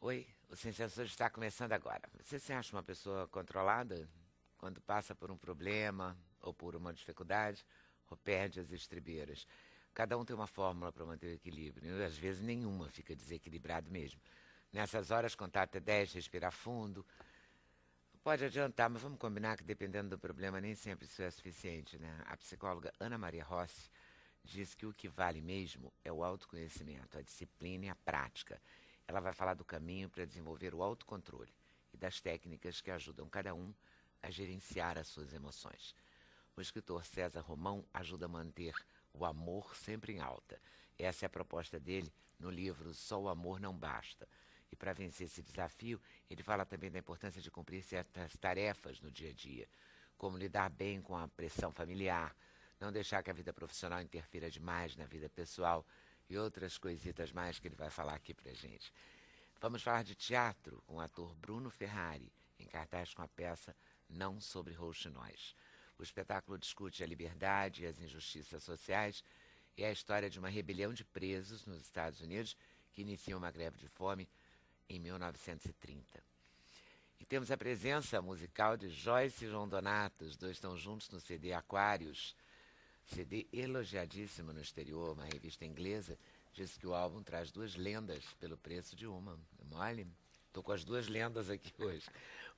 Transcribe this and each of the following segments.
Oi, o Sem Censura está começando agora. Você se acha uma pessoa controlada quando passa por um problema ou por uma dificuldade ou perde as estribeiras? Cada um tem uma fórmula para manter o equilíbrio e às vezes nenhuma fica desequilibrado mesmo. Nessas horas, contar até 10, respirar fundo. Pode adiantar, mas vamos combinar que dependendo do problema nem sempre isso é suficiente, né? A psicóloga Ana Maria Rossi diz que o que vale mesmo é o autoconhecimento, a disciplina e a prática. Ela vai falar do caminho para desenvolver o autocontrole e das técnicas que ajudam cada um a gerenciar as suas emoções. O escritor César Romão ajuda a manter o amor sempre em alta. Essa é a proposta dele no livro Só o Amor Não Basta. E para vencer esse desafio, ele fala também da importância de cumprir certas tarefas no dia a dia, como lidar bem com a pressão familiar, não deixar que a vida profissional interfira demais na vida pessoal e outras coisitas mais que ele vai falar aqui pra gente. Vamos falar de teatro com o ator Bruno Ferrari, em cartaz com a peça Não Sobre Rouxinóis. O espetáculo discute a liberdade e as injustiças sociais e a história de uma rebelião de presos nos Estados Unidos que inicia uma greve de fome em 1930. E temos a presença musical de Joyce e João Donato. Os dois estão juntos no CD Aquários, CD elogiadíssimo no exterior. Uma revista inglesa diz que o álbum traz duas lendas pelo preço de uma. Mole? Estou com as duas lendas aqui hoje.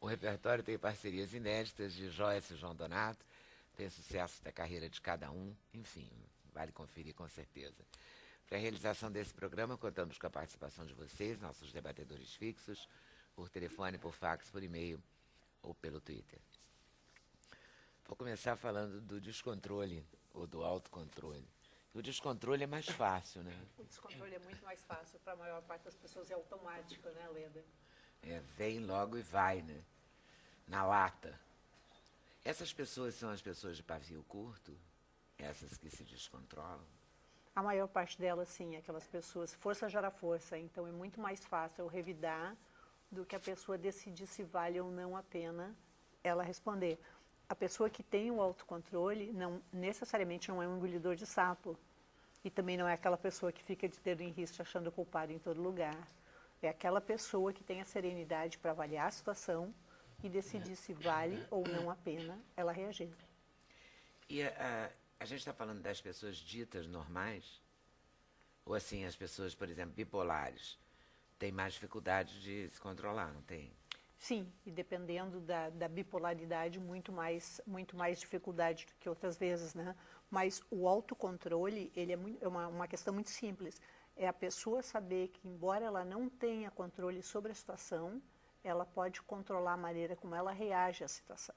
O repertório tem parcerias inéditas de Joyce e João Donato, tem sucesso da carreira de cada um, enfim, vale conferir com certeza. Para a realização desse programa, contamos com a participação de vocês, nossos debatedores fixos, por telefone, por fax, por e-mail ou pelo Twitter. Vou começar falando do descontrole ou do autocontrole. O descontrole é mais fácil, né? O descontrole é muito mais fácil. Para a maior parte das pessoas é automático, né, Leda? Vem logo e vai, né? Na lata. Essas pessoas são as pessoas de pavio curto? Essas que se descontrolam? A maior parte delas, sim, aquelas pessoas, força gera força, então é muito mais fácil eu revidar do que a pessoa decidir se vale ou não a pena ela responder. A pessoa que tem o autocontrole não necessariamente não é um engolidor de sapo e também não é aquela pessoa que fica de dedo em riste achando culpado em todo lugar. É aquela pessoa que tem a serenidade para avaliar a situação e decidir se vale ou não a pena ela reagir. E a gente está falando das pessoas ditas normais? Ou assim, as pessoas, por exemplo, bipolares, têm mais dificuldade de se controlar, não tem? Sim, e dependendo da bipolaridade, muito mais dificuldade do que outras vezes, né? Mas o autocontrole, ele é uma questão muito simples. É a pessoa saber que, embora ela não tenha controle sobre a situação, ela pode controlar a maneira como ela reage à situação.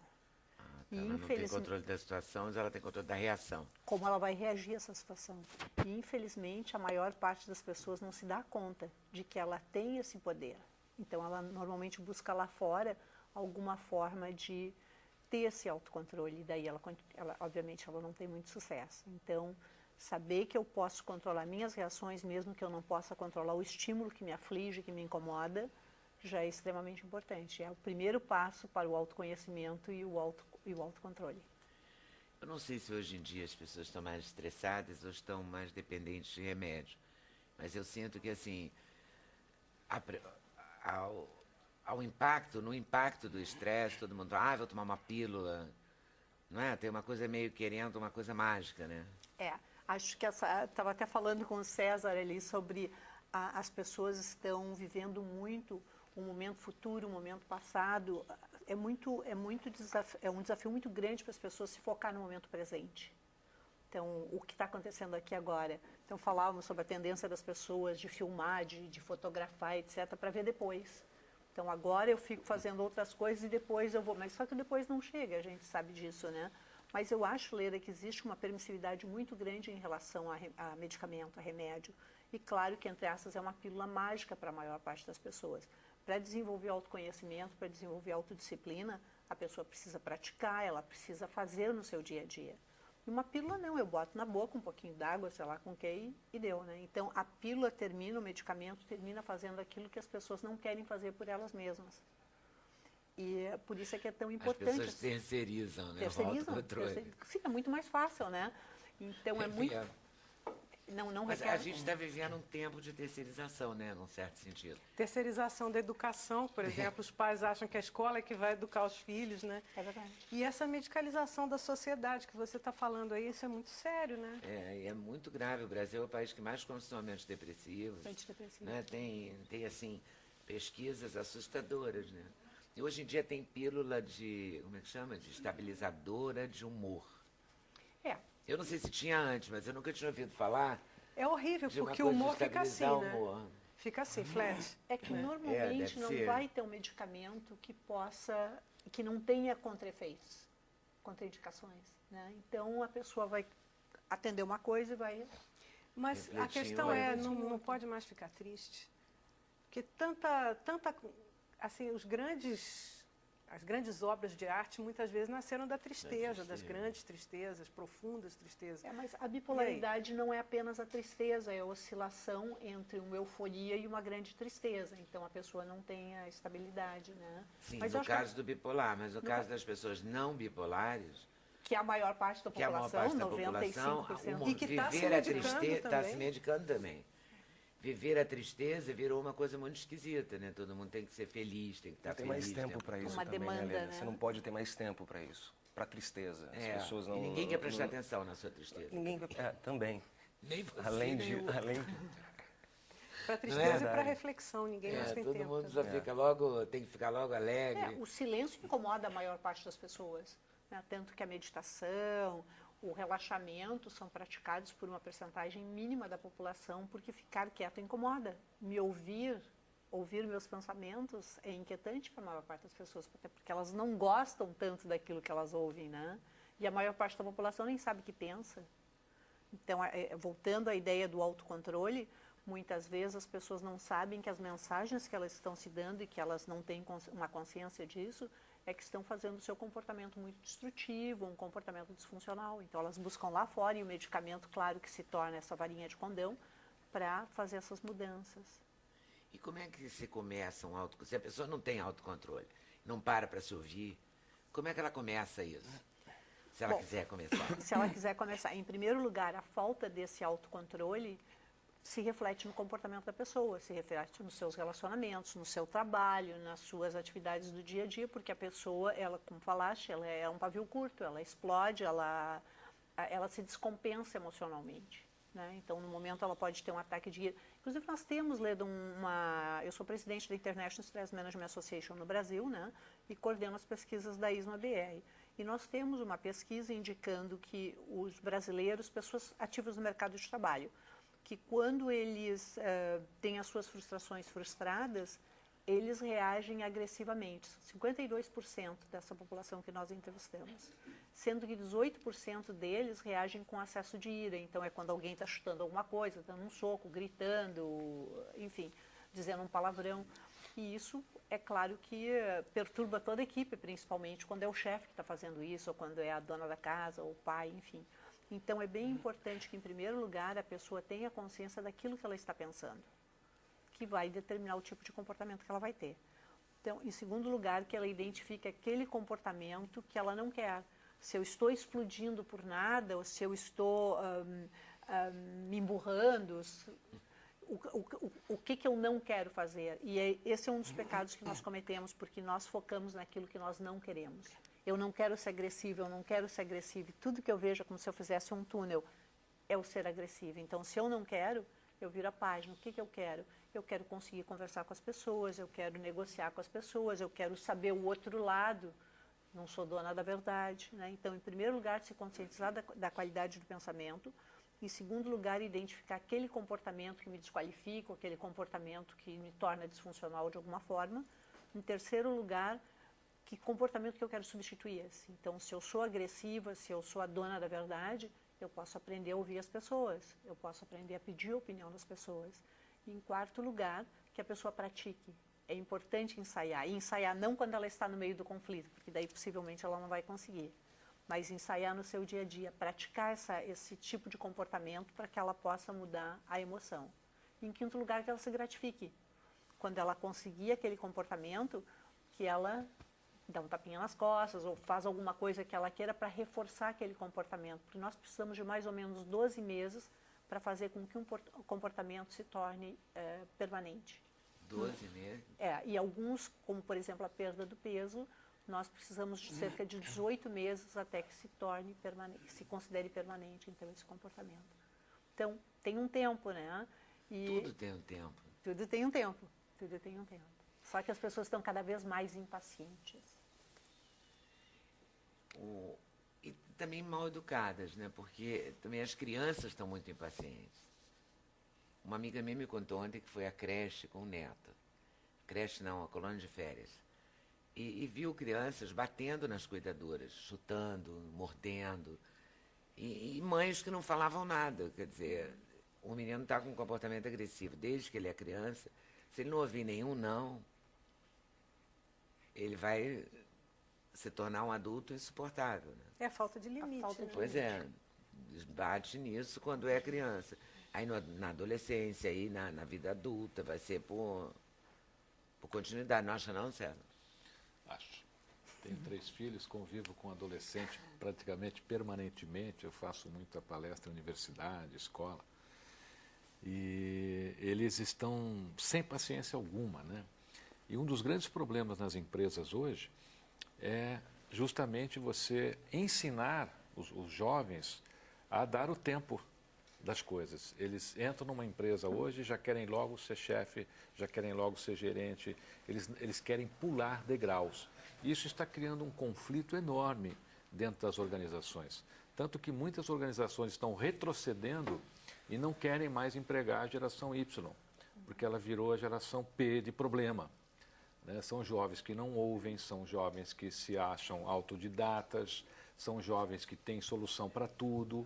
E ela não tem controle da situação, mas ela tem controle da reação. Como ela vai reagir a essa situação. E, infelizmente, a maior parte das pessoas não se dá conta de que ela tem esse poder. Então, ela normalmente busca lá fora alguma forma de ter esse autocontrole. E daí, obviamente, ela não tem muito sucesso. Então, saber que eu posso controlar minhas reações, mesmo que eu não possa controlar o estímulo que me aflige, que me incomoda, já é extremamente importante. É o primeiro passo para o autoconhecimento e o autocontrole. Eu não sei se hoje em dia as pessoas estão mais estressadas ou estão mais dependentes de remédio. Mas eu sinto que, assim, no impacto do estresse, todo mundo fala, vou tomar uma pílula, não é? Tem uma coisa meio querendo uma coisa mágica, né? Acho que estava até falando com o César ali sobre as pessoas estão vivendo muito um momento futuro, um momento passado. É um desafio muito grande para as pessoas se focar no momento presente. Então, o que está acontecendo aqui agora? Então, falávamos sobre a tendência das pessoas de filmar, de fotografar, etc., para ver depois. Então, agora eu fico fazendo outras coisas e depois eu vou. Mas só que depois não chega, a gente sabe disso, né? Mas eu acho, Leda, que existe uma permissividade muito grande em relação a medicamento, a remédio. E claro que, entre essas, é uma pílula mágica para a maior parte das pessoas. Para desenvolver autoconhecimento, para desenvolver autodisciplina, a pessoa precisa praticar, ela precisa fazer no seu dia a dia. E uma pílula não, eu boto na boca um pouquinho d'água, sei lá com que, e deu, né? Então, a pílula termina, o medicamento termina fazendo aquilo que as pessoas não querem fazer por elas mesmas. E por isso é que é tão importante. As pessoas terceirizam, né? Terceirizam. Sim, é muito mais fácil, né? Então, não Mas requer... a gente está vivendo um tempo de terceirização, né, num certo sentido. Terceirização da educação, por exemplo, os pais acham que a escola é que vai educar os filhos, né? É verdade. E essa medicalização da sociedade que você está falando aí, isso é muito sério, né? E é muito grave. O Brasil é o país que mais consome antidepressivos. Né? Tem, assim, pesquisas assustadoras, né? E hoje em dia tem pílula de, como é que chama? De estabilizadora de humor. Eu não sei se tinha antes, mas eu nunca tinha ouvido falar. É horrível, de uma porque o coisa de humor fica assim, estabilizar né? o humor. Fica assim, flat. É que né? normalmente deve não ser. vai ter um medicamento que não tenha contra-efeitos, contraindicações, né? Então a pessoa vai atender uma coisa e vai... Mas a Refletir, questão olha. não pode mais ficar triste. Porque assim, as grandes obras de arte muitas vezes nasceram da tristeza, das grandes tristezas, profundas tristezas. Mas a bipolaridade não é apenas a tristeza, é a oscilação entre uma euforia e uma grande tristeza. Então a pessoa não tem a estabilidade, né? Sim, Mas no caso do bipolar, mas no caso das pessoas não bipolares, que é a maior parte da que é a maior população, parte da população, 95%. E que tá se viver a medicando tristeza, está também. se medicando também. Viver a tristeza virou uma coisa muito esquisita, né? Todo mundo tem que ser feliz, tem que estar Tem feliz. mais tempo para isso Uma também, demanda, né, Lélia? né? Você não pode ter mais tempo para isso, para tristeza. As pessoas não... E ninguém quer prestar não- atenção na sua tristeza. Ninguém... também. Nem você, Além nem de... o- Além... Para tristeza e para Verdade. reflexão, ninguém mais tem todo tempo. mundo já fica logo, tem que ficar logo alegre. O silêncio incomoda a maior parte das pessoas, né? Tanto que a meditação, o relaxamento são praticados por uma percentagem mínima da população, porque ficar quieto incomoda. Me ouvir meus pensamentos é inquietante para a maior parte das pessoas, até porque elas não gostam tanto daquilo que elas ouvem, né? E a maior parte da população nem sabe o que pensa. Então, voltando à ideia do autocontrole, muitas vezes as pessoas não sabem que as mensagens que elas estão se dando e que elas não têm uma consciência disso, é que estão fazendo o seu comportamento muito destrutivo, um comportamento disfuncional. Então elas buscam lá fora e o medicamento, claro, que se torna essa varinha de condão para fazer essas mudanças. E como é que se começa um autocontrole? Se a pessoa não tem autocontrole, não para se ouvir, como é que ela começa isso? Se ela quiser começar. Se ela quiser começar, em primeiro lugar, a falta desse autocontrole se reflete no comportamento da pessoa, se reflete nos seus relacionamentos, no seu trabalho, nas suas atividades do dia a dia, porque a pessoa, ela, como falaste, ela é um pavio curto, ela explode, ela se descompensa emocionalmente, né? Então, no momento, ela pode ter um ataque de ira. Inclusive, nós temos, Leda, eu sou presidente da International Stress Management Association no Brasil, né? E coordeno as pesquisas da ISMA-BR. E nós temos uma pesquisa indicando que os brasileiros, pessoas ativas no mercado de trabalho, que quando eles têm as suas frustrações frustradas, eles reagem agressivamente. 52% dessa população que nós entrevistamos. Sendo que 18% deles reagem com acesso de ira. Então, é quando alguém está chutando alguma coisa, dando um soco, gritando, enfim, dizendo um palavrão. E isso, é claro que perturba toda a equipe, principalmente quando é o chefe que está fazendo isso, ou quando é a dona da casa, ou o pai, enfim. Então, é bem importante que, em primeiro lugar, a pessoa tenha consciência daquilo que ela está pensando, que vai determinar o tipo de comportamento que ela vai ter. Então, em segundo lugar, que ela identifique aquele comportamento que ela não quer. Se eu estou explodindo por nada, ou se eu estou me emburrando, o que eu não quero fazer. E esse é um dos pecados que nós cometemos, porque nós focamos naquilo que nós não queremos. Eu não quero ser agressivo, eu não quero ser agressivo. Tudo que eu vejo é como se eu fizesse um túnel, é o ser agressivo. Então, se eu não quero, eu viro a página. O que eu quero? Eu quero conseguir conversar com as pessoas, eu quero negociar com as pessoas, eu quero saber o outro lado. Não sou dona da verdade, né? Então, em primeiro lugar, se conscientizar da qualidade do pensamento. Em segundo lugar, identificar aquele comportamento que me desqualifica, aquele comportamento que me torna disfuncional de alguma forma. Em terceiro lugar, que comportamento que eu quero substituir esse. Então, se eu sou agressiva, se eu sou a dona da verdade, eu posso aprender a ouvir as pessoas, eu posso aprender a pedir a opinião das pessoas. E, em quarto lugar, que a pessoa pratique. É importante ensaiar. E ensaiar não quando ela está no meio do conflito, porque daí possivelmente ela não vai conseguir. Mas ensaiar no seu dia a dia, praticar esse tipo de comportamento para que ela possa mudar a emoção. E, em quinto lugar, que ela se gratifique. Quando ela conseguir aquele comportamento, que ela dá um tapinha nas costas ou faz alguma coisa que ela queira para reforçar aquele comportamento. Porque nós precisamos de mais ou menos 12 meses para fazer com que um comportamento se torne permanente. 12 meses? E alguns, como por exemplo a perda do peso, nós precisamos de cerca de 18 meses até que se torne permanente, se considere permanente, então, esse comportamento. Então, tem um tempo, né? Tudo tem um tempo. Tudo tem um tempo, tudo tem um tempo. Só que as pessoas estão cada vez mais impacientes. E também mal educadas, né? Porque também as crianças estão muito impacientes. Uma amiga minha me contou ontem que foi à creche com o neto. Creche não, a colônia de férias. E viu crianças batendo nas cuidadoras, chutando, mordendo. E mães que não falavam nada. Quer dizer, o menino está com um comportamento agressivo desde que ele é criança. Se ele não ouvir nenhum não, ele vai se tornar um adulto insuportável. Né? É a falta de limite. Né? Pois é, bate nisso quando é criança. Aí na adolescência, aí na vida adulta, vai ser por continuidade. Não acha não, César? Acho. Tenho 3 filhos, convivo com adolescente praticamente permanentemente. Eu faço muita palestra em universidade, escola. E eles estão sem paciência alguma, né? E um dos grandes problemas nas empresas hoje é justamente você ensinar os jovens a dar o tempo das coisas. Eles entram numa empresa hoje e já querem logo ser chefe, já querem logo ser gerente, eles querem pular degraus. Isso está criando um conflito enorme dentro das organizações. Tanto que muitas organizações estão retrocedendo e não querem mais empregar a geração Y, porque ela virou a geração P de problema. Né? São jovens que não ouvem, são jovens que se acham autodidatas, são jovens que têm solução para tudo.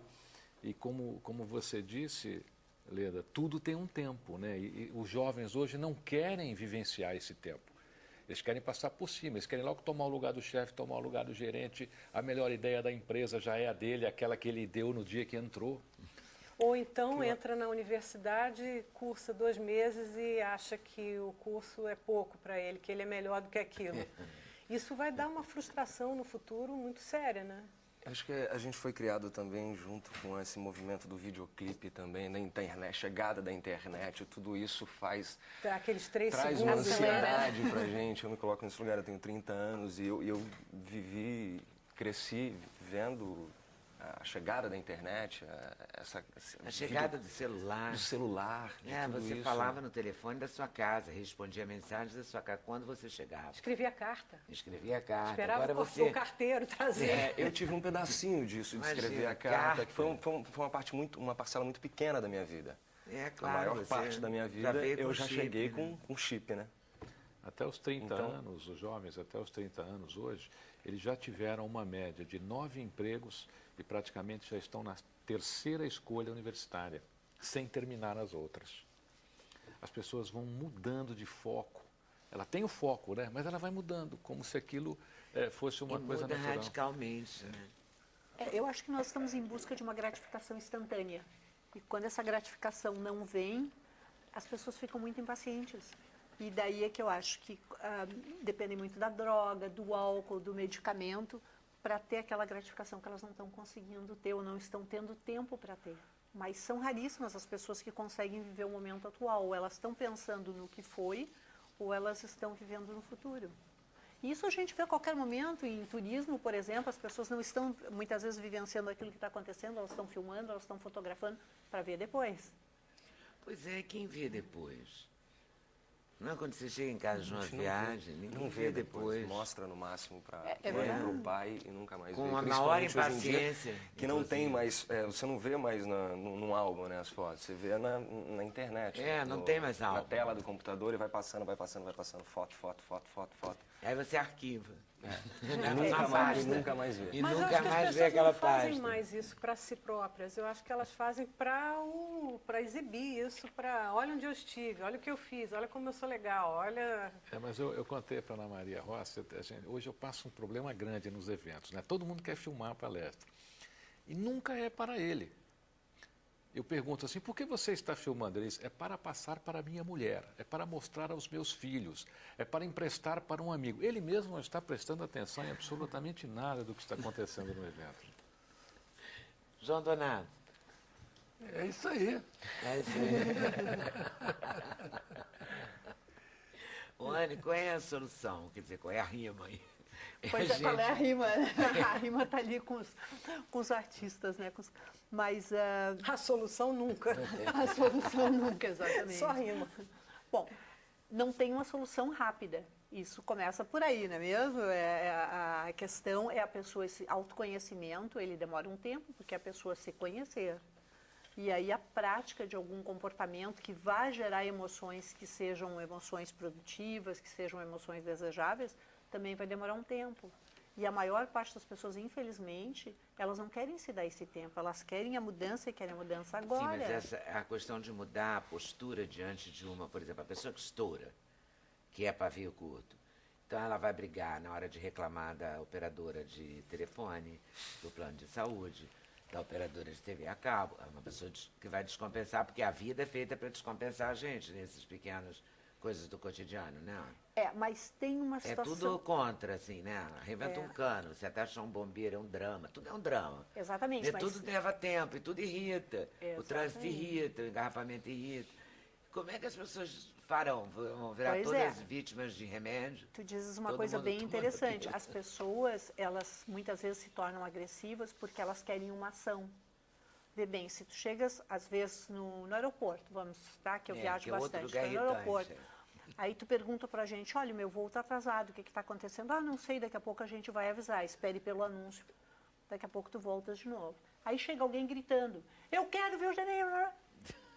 E como você disse, Leda, tudo tem um tempo, né? E os jovens hoje não querem vivenciar esse tempo. Eles querem passar por cima, eles querem logo tomar o lugar do chefe, tomar o lugar do gerente. A melhor ideia da empresa já é a dele, aquela que ele deu no dia que entrou. Ou então entra na universidade, cursa 2 meses e acha que o curso é pouco para ele, que ele é melhor do que aquilo. Isso vai dar uma frustração no futuro muito séria, né? Acho que a gente foi criado também junto com esse movimento do videoclipe também, da internet, chegada da internet, tudo isso aqueles 3 traz segundos, uma ansiedade pra gente. Eu me coloco nesse lugar, eu tenho 30 anos e eu cresci vendo a chegada da internet, a chegada do celular. Do celular. Você falava no telefone da sua casa, respondia mensagens da sua casa quando você chegava. Escrevia carta. Escrevia carta. Esperava Agora o carteiro trazer. Eu tive um pedacinho disso, de escrever a carta, que foi uma parcela muito pequena da minha vida. Claro. A maior parte da minha vida eu já cheguei com chip, né? Até os 30 anos, os jovens até os 30 anos hoje, eles já tiveram uma média de 9 empregos e praticamente já estão na 3ª escolha universitária, sem terminar as outras. As pessoas vão mudando de foco. Ela tem o foco, né? Mas ela vai mudando, como se aquilo fosse uma coisa muda natural. Radicalmente. Né? Eu acho que nós estamos em busca de uma gratificação instantânea. E quando essa gratificação não vem, as pessoas ficam muito impacientes. E daí é que eu acho que depende muito da droga, do álcool, do medicamento, para ter aquela gratificação que elas não estão conseguindo ter ou não estão tendo tempo para ter. Mas são raríssimas as pessoas que conseguem viver o momento atual. Ou elas estão pensando no que foi, ou elas estão vivendo no futuro. E isso a gente vê a qualquer momento. Em turismo, por exemplo, as pessoas não estão, muitas vezes, vivenciando aquilo que está acontecendo, elas estão filmando, elas estão fotografando para ver depois. Pois é, quem vê depois? Não é quando você chega em casa de uma viagem, ninguém vê depois. Mostra no máximo para o pai e nunca mais vê. Com a maior impaciência. Que não tem mais, você não vê mais num álbum, né, as fotos, você vê na internet. Não tem mais álbum. Na tela do computador e vai passando, foto. Aí você arquiva. Nunca mais vê. E mas nunca mais as pessoas vê aquela não fazem página. mais isso para si próprias. Eu acho que elas fazem para exibir isso, olha onde eu estive, olha o que eu fiz, olha como eu sou legal, olha... Mas eu contei para a Ana Maria Rossi, hoje eu passo um problema grande nos eventos, né? Todo mundo quer filmar a palestra. E nunca é para ele. Eu pergunto assim, por que você está filmando? Ele diz, é para passar para a minha mulher, é para mostrar aos meus filhos, é para emprestar para um amigo. Ele mesmo não está prestando atenção em absolutamente nada do que está acontecendo no evento. João Donato. É isso aí. É isso aí. Ô, Anne, qual é a solução? Quer dizer, qual é a rima aí? Pois é, qual é a rima? A rima está ali com os artistas, né? Mas A solução nunca. a solução nunca, exatamente. Só rima. Bom, não tem uma solução rápida. Isso começa por aí, não é mesmo? A questão é a pessoa, esse autoconhecimento, ele demora um tempo, porque a pessoa se conhecer. E aí a prática de algum comportamento que vá gerar emoções que sejam emoções produtivas, que sejam emoções desejáveis, também vai demorar um tempo. E a maior parte das pessoas, infelizmente, elas não querem se dar esse tempo. Elas querem a mudança e querem a mudança agora. Sim, mas a questão de mudar a postura diante de uma, por exemplo, a pessoa que estoura, que é pavio curto. Então ela vai brigar na hora de reclamar da operadora de telefone, do plano de saúde, da operadora de TV a cabo. É uma pessoa que vai descompensar, porque a vida é feita para descompensar a gente nesses pequenas coisas do cotidiano, né? Mas tem uma É situação... tudo contra, assim, né? Arrebenta um cano, você até achar um bombeiro, é um drama. Tudo é um drama. Exatamente. E tudo leva tempo, e tudo irrita. Exatamente. O trânsito irrita, o engarrafamento irrita. Como é que as pessoas farão? Vão virar Pois todas é. vítimas de remédio? Tu dizes uma Todo coisa mundo bem toma interessante. aquilo. As pessoas, elas muitas vezes se tornam agressivas porque elas querem uma ação. Vê bem, se tu chegas, às vezes, no aeroporto, vamos, tá? Que eu viajo que é outro bastante, lugar no aeroporto. irritante. Aí tu pergunta pra gente, olha, meu voo está atrasado, o que está acontecendo? Ah, não sei, daqui a pouco a gente vai avisar, espere pelo anúncio. Daqui a pouco tu voltas de novo. Aí chega alguém gritando, eu quero ver o gerente.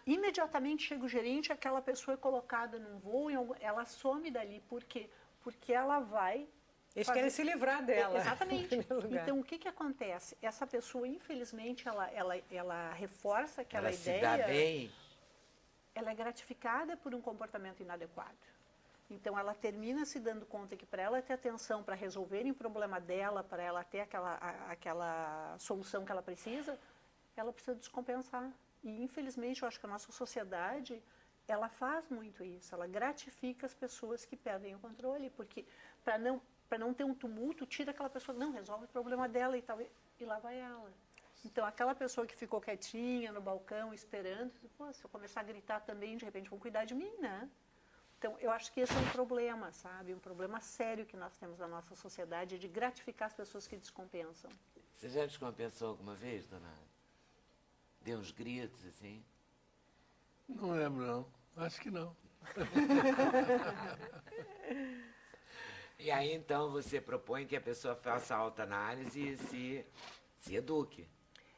Imediatamente chega o gerente, aquela pessoa é colocada num voo, ela some dali. Por quê? Porque ela vai... Eles querem se livrar dela. Exatamente. em primeiro lugar. Então, o que acontece? Essa pessoa, infelizmente, ela reforça aquela Ela ideia... se dá bem. Ela é gratificada por um comportamento inadequado. Então, ela termina se dando conta que para ela ter atenção, para resolverem o problema dela, para ela ter aquela solução que ela precisa descompensar. E, infelizmente, eu acho que a nossa sociedade, ela faz muito isso. Ela gratifica as pessoas que perdem o controle, porque para não ter um tumulto, tira aquela pessoa, não, resolve o problema dela e tal, e lá vai ela. Então, aquela pessoa que ficou quietinha no balcão, esperando, pô, se eu começar a gritar também, de repente vão cuidar de mim, né? Então, eu acho que esse é um problema, sabe? Um problema sério que nós temos na nossa sociedade, de gratificar as pessoas que descompensam. Você já descompensou alguma vez, dona Ana? Deu uns gritos, assim? Não lembro, não. Acho que não. E aí, então, você propõe que a pessoa faça autoanálise e se eduque.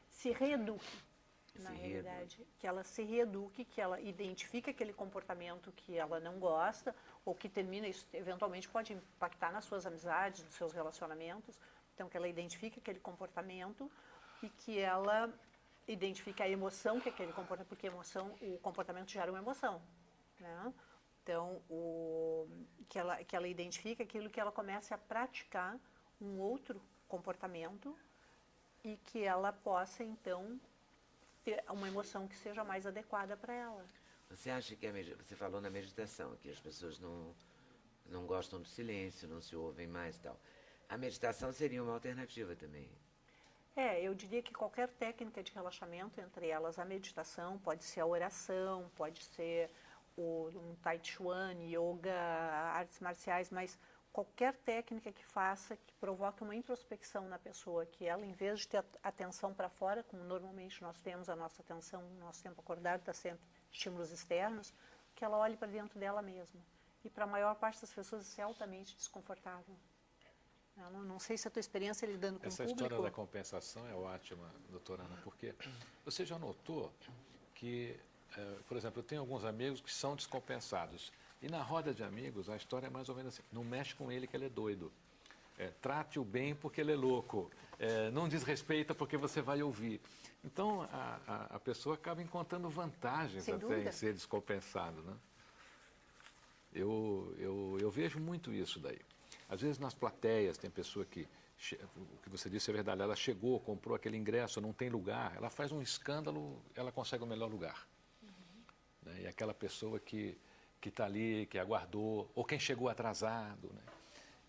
Se reeduque, na Se realidade. Que ela se reeduque, que ela identifique aquele comportamento que ela não gosta, ou que termina, isso eventualmente pode impactar nas suas amizades, nos seus relacionamentos. Então, que ela identifique aquele comportamento e que ela identifique a emoção que aquele comportamento, porque o comportamento gera uma emoção, né? Então, que ela identifique aquilo, que ela comece a praticar um outro comportamento e que ela possa, então, ter uma emoção que seja mais adequada para ela. Você acha que você falou na meditação, que as pessoas não gostam do silêncio, não se ouvem mais e tal. A meditação seria uma alternativa também. Eu diria que qualquer técnica de relaxamento, entre elas a meditação, pode ser a oração, pode ser um tai chuan, yoga, artes marciais, mas qualquer técnica que faça, que provoque uma introspecção na pessoa, que ela, em vez de ter atenção para fora, como normalmente nós temos a nossa atenção, o nosso tempo acordado está sempre estímulos externos, que ela olhe para dentro dela mesma. E para a maior parte das pessoas isso é altamente desconfortável. Eu não sei se a tua experiência lidando com o público... Essa história da compensação é ótima, doutora Ana, porque você já notou que, por exemplo, eu tenho alguns amigos que são descompensados. E na roda de amigos, a história é mais ou menos assim, não mexe com ele que ele é doido. Trate-o bem porque ele é louco. Não desrespeita porque você vai ouvir. Então, a pessoa acaba encontrando vantagens Sem até dúvida. em ser descompensado, né? Eu vejo muito isso daí. Às vezes nas plateias tem pessoa que, o que você disse é verdade, ela chegou, comprou aquele ingresso, não tem lugar, ela faz um escândalo, ela consegue o melhor lugar. Né? E aquela pessoa que está ali, que aguardou, ou quem chegou atrasado. Né?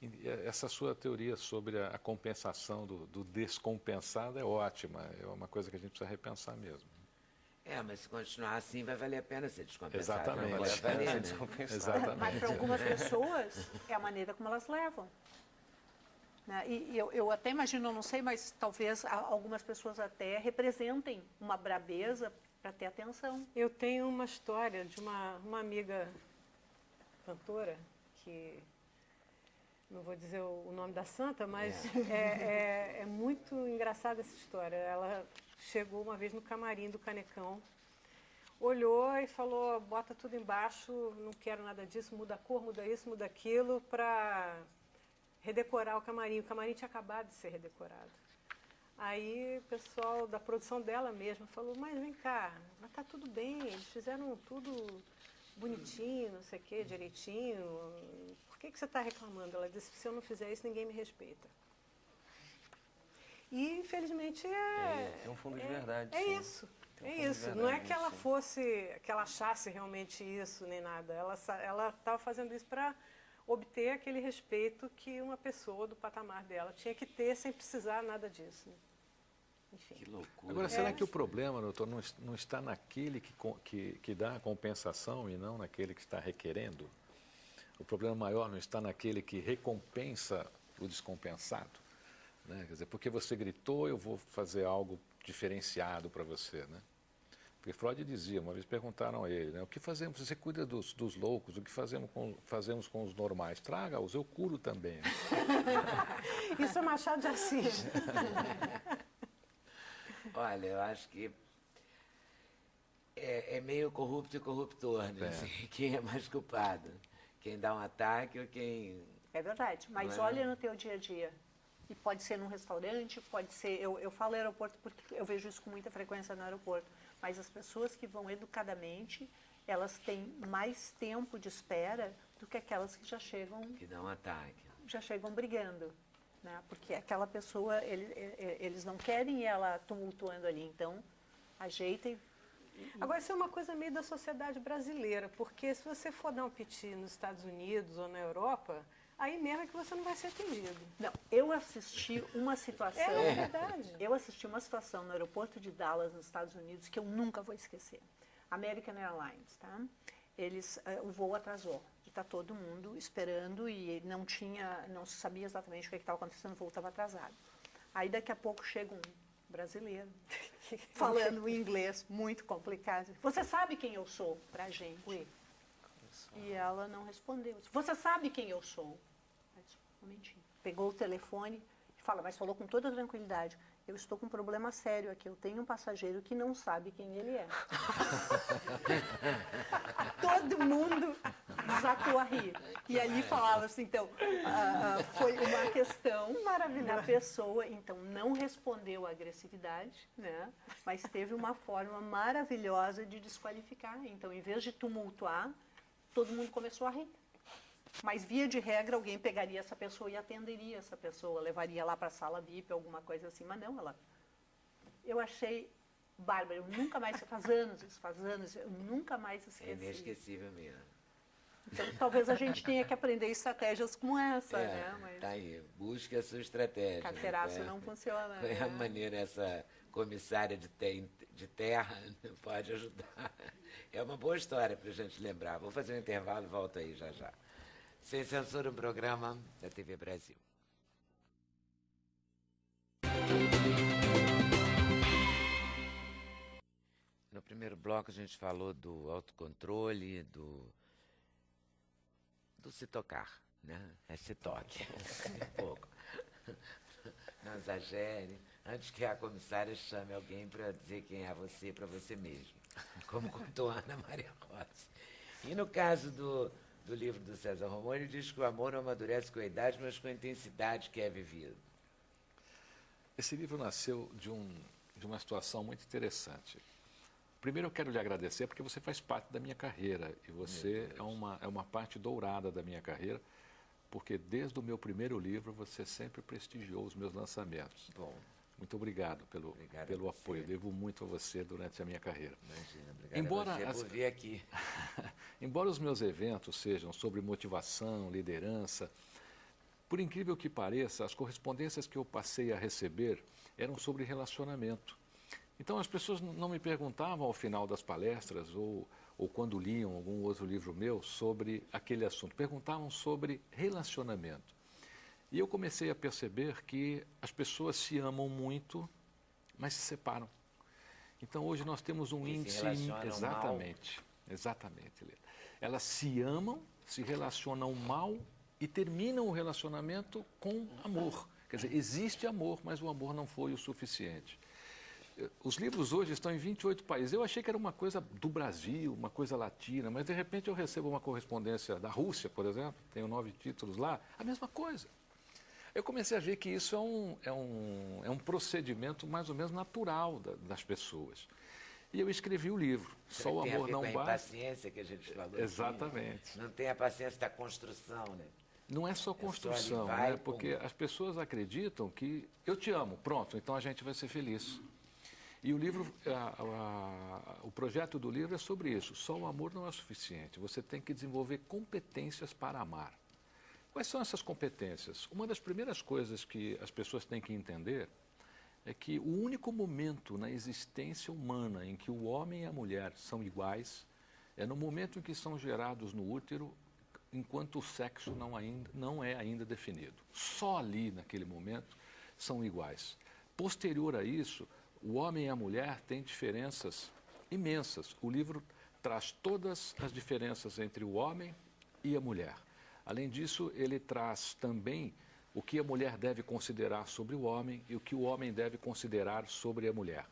E essa sua teoria sobre a compensação do descompensado é ótima, é uma coisa que a gente precisa repensar mesmo. Mas se continuar assim, vai valer a pena ser descompensado. Exatamente. Não vai valer, né? Exatamente. Mas para algumas pessoas é a maneira como elas levam. Né? E eu até imagino, eu não sei, mas talvez algumas pessoas até representem uma brabeza para ter atenção. Eu tenho uma história de uma amiga cantora, que não vou dizer o nome da santa, mas é muito engraçada essa história. Ela chegou uma vez no camarim do Canecão, olhou e falou, bota tudo embaixo, não quero nada disso, muda a cor, muda isso, muda aquilo, para redecorar o camarim. O camarim tinha acabado de ser redecorado. Aí o pessoal da produção dela mesma falou, mas vem cá, mas tá tudo bem, eles fizeram tudo bonitinho, não sei o quê, direitinho, por que você está reclamando? Ela disse, se eu não fizer isso, ninguém me respeita. E, infelizmente, tem um fundo de verdade. É sim. isso. Tem um É fundo de isso. verdade Não é que ela nisso. fosse, que ela achasse realmente isso, nem nada. Ela estava fazendo isso para obter aquele respeito que uma pessoa do patamar dela tinha que ter sem precisar nada disso. Né? Enfim. Que loucura. Agora, será que o problema, doutor, não está naquele que dá a compensação e não naquele que está requerendo? O problema maior não está naquele que recompensa o descompensado? Né? Quer dizer, porque você gritou, eu vou fazer algo diferenciado para você, né? Porque Freud dizia, uma vez perguntaram a ele, né, o que fazemos, você cuida dos loucos, o que fazemos com os normais? Traga-os, eu curo também. Né? Isso é Machado de Assis. Olha, eu acho que é meio corrupto e corruptor, né? Assim, quem é mais culpado? Quem dá um ataque ou quem... É verdade, mas Não é? olha no teu dia a dia. E pode ser num restaurante, pode ser... Eu falo aeroporto porque eu vejo isso com muita frequência no aeroporto. Mas as pessoas que vão educadamente, elas têm mais tempo de espera do que aquelas que já chegam dá um ataque. brigando. Né? Porque aquela pessoa, eles não querem ela tumultuando ali. Então, ajeita e... Agora, isso é uma coisa meio da sociedade brasileira, porque se você for dar um piti nos Estados Unidos ou na Europa, aí mesmo é que você não vai ser atendido. Não, eu assisti uma situação... É verdade. Eu assisti uma situação no aeroporto de Dallas, nos Estados Unidos, que eu nunca vou esquecer. American Airlines, tá? O voo atrasou. E está todo mundo esperando e não se sabia exatamente o que estava acontecendo, o voo estava atrasado. Aí daqui a pouco chega um brasileiro falando inglês muito complicado. Você sabe quem eu sou? Pra gente. Ui. E ela não respondeu. Você sabe quem eu sou? Ela disse, um momentinho. Pegou o telefone e fala, mas falou com toda tranquilidade. Eu estou com um problema sério aqui. Eu tenho um passageiro que não sabe quem ele é. Todo mundo desatou a rir. E ali falava assim, então, foi uma questão maravilhosa. A pessoa, então, não respondeu à agressividade, né? Mas teve uma forma maravilhosa de desqualificar. Então, em vez de tumultuar, todo mundo começou a rir. Mas, via de regra, alguém pegaria essa pessoa e atenderia essa pessoa, levaria lá para a sala VIP, alguma coisa assim. Mas não, eu achei bárbaro. Eu nunca mais, faz anos, eu nunca mais esqueci. É inesquecível mesmo. Então, talvez a gente tenha que aprender estratégias como essa, né? Mas Tá aí, busque a sua estratégia. carteiraço né? não funciona. Qual é a né? maneira essa comissária de terra pode ajudar? É uma boa história para a gente lembrar. Vou fazer um intervalo e volto aí já já. Sem Censura, um programa da TV Brasil. No primeiro bloco a gente falou do autocontrole, do se tocar, né? Se toque, um pouco. Não exagere, antes que a comissária chame alguém para dizer quem é você para você mesmo, como contou a Ana Maria Rossi. E no caso do livro do César Romão, ele diz que o amor não amadurece com a idade, mas com a intensidade que é vivido. Esse livro nasceu de uma situação muito interessante. Primeiro eu quero lhe agradecer porque você faz parte da minha carreira e você é uma parte dourada da minha carreira, porque desde o meu primeiro livro você sempre prestigiou os meus lançamentos. Bom, muito obrigado pelo a você. apoio, devo muito a você durante a minha carreira. Imagina, obrigado Embora a você por vir aqui. Embora os meus eventos sejam sobre motivação, liderança, por incrível que pareça, as correspondências que eu passei a receber eram sobre relacionamento. Então as pessoas não me perguntavam ao final das palestras ou quando liam algum outro livro meu sobre aquele assunto. Perguntavam sobre relacionamento. E eu comecei a perceber que as pessoas se amam muito, mas se separam. Então hoje nós temos um índice... Exatamente, exatamente. Elas se amam, se relacionam mal e terminam o relacionamento com amor. Quer dizer, existe amor, mas o amor não foi o suficiente. Os livros hoje estão em 28 países. Eu achei que era uma coisa do Brasil, uma coisa latina, mas de repente eu recebo uma correspondência da Rússia, por exemplo, tenho 9 títulos lá, a mesma coisa. Eu comecei a ver que isso é um procedimento mais ou menos natural das pessoas. E eu escrevi o livro, Só o Amor Não Basta. A paciência que a gente falou. Exatamente. Aqui, não tem a paciência da construção, né? Não é só construção, né? Porque as pessoas acreditam que eu te amo, pronto, então a gente vai ser feliz. E o livro, o projeto do livro é sobre isso. Só o amor não é suficiente. Você tem que desenvolver competências para amar. Quais são essas competências? Uma das primeiras coisas que as pessoas têm que entender é que o único momento na existência humana em que o homem e a mulher são iguais é no momento em que são gerados no útero, enquanto o sexo não é ainda definido. Só ali, naquele momento, são iguais. Posterior a isso, o homem e a mulher têm diferenças imensas. O livro traz todas as diferenças entre o homem e a mulher. Além disso, ele traz também o que a mulher deve considerar sobre o homem e o que o homem deve considerar sobre a mulher.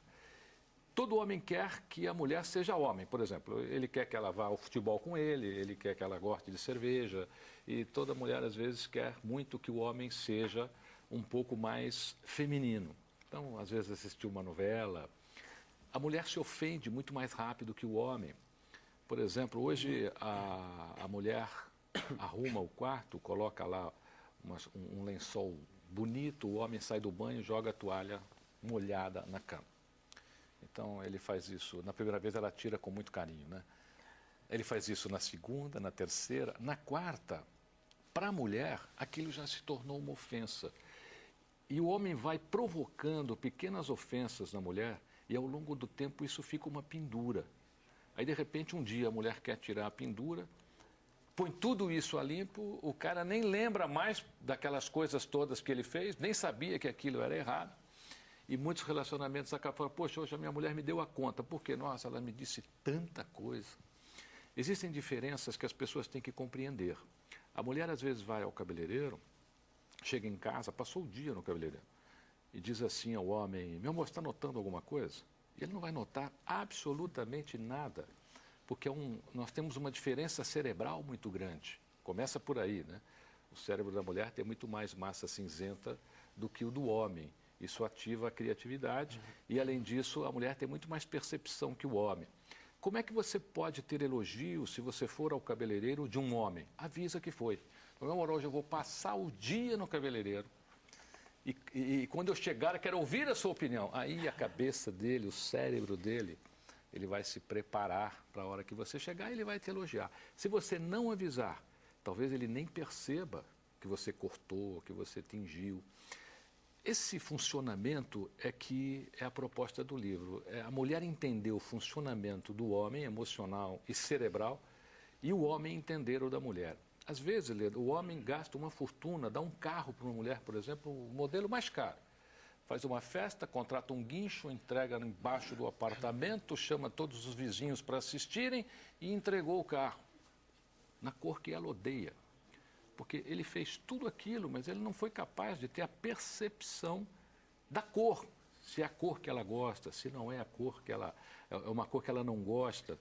Todo homem quer que a mulher seja homem, por exemplo. Ele quer que ela vá ao futebol com ele quer que ela goste de cerveja. E toda mulher, às vezes, quer muito que o homem seja um pouco mais feminino. Então, às vezes, assistir uma novela. A mulher se ofende muito mais rápido que o homem. Por exemplo, hoje a mulher arruma o quarto, coloca lá um lençol bonito, o homem sai do banho e joga a toalha molhada na cama. Então ele faz isso, na primeira vez ela tira com muito carinho, né? Ele faz isso na segunda, na terceira, na quarta. Para a mulher, aquilo já se tornou uma ofensa. E o homem vai provocando pequenas ofensas na mulher e ao longo do tempo isso fica uma pendura. Aí de repente um dia a mulher quer tirar a pendura, põe tudo isso a limpo, o cara nem lembra mais daquelas coisas todas que ele fez, nem sabia que aquilo era errado. E muitos relacionamentos acabam falando, poxa, hoje a minha mulher me deu a conta, porque, nossa, ela me disse tanta coisa. Existem diferenças que as pessoas têm que compreender. A mulher às vezes vai ao cabeleireiro, chega em casa, passou o dia no cabeleireiro, e diz assim ao homem, meu amor, você está notando alguma coisa? E ele não vai notar absolutamente nada. Porque nós temos uma diferença cerebral muito grande. Começa por aí, né? O cérebro da mulher tem muito mais massa cinzenta do que o do homem. Isso ativa a criatividade e, além disso, a mulher tem muito mais percepção que o homem. Como é que você pode ter elogio se você for ao cabeleireiro de um homem? Avisa que foi. Meu amor, hoje eu vou passar o dia no cabeleireiro e quando eu chegar eu quero ouvir a sua opinião. Aí a cabeça dele, o cérebro dele, ele vai se preparar para a hora que você chegar e ele vai te elogiar. Se você não avisar, talvez ele nem perceba que você cortou, que você tingiu. Esse funcionamento é a proposta do livro. É a mulher entender o funcionamento do homem, emocional e cerebral, e o homem entender o da mulher. Às vezes, o homem gasta uma fortuna, dá um carro para uma mulher, por exemplo, o modelo mais caro. Faz uma festa, contrata um guincho, entrega embaixo do apartamento, chama todos os vizinhos para assistirem e entregou o carro na cor que ela odeia. Porque ele fez tudo aquilo, mas ele não foi capaz de ter a percepção da cor. Se é a cor que ela gosta, se não é a cor que ela... é uma cor que ela não gosta.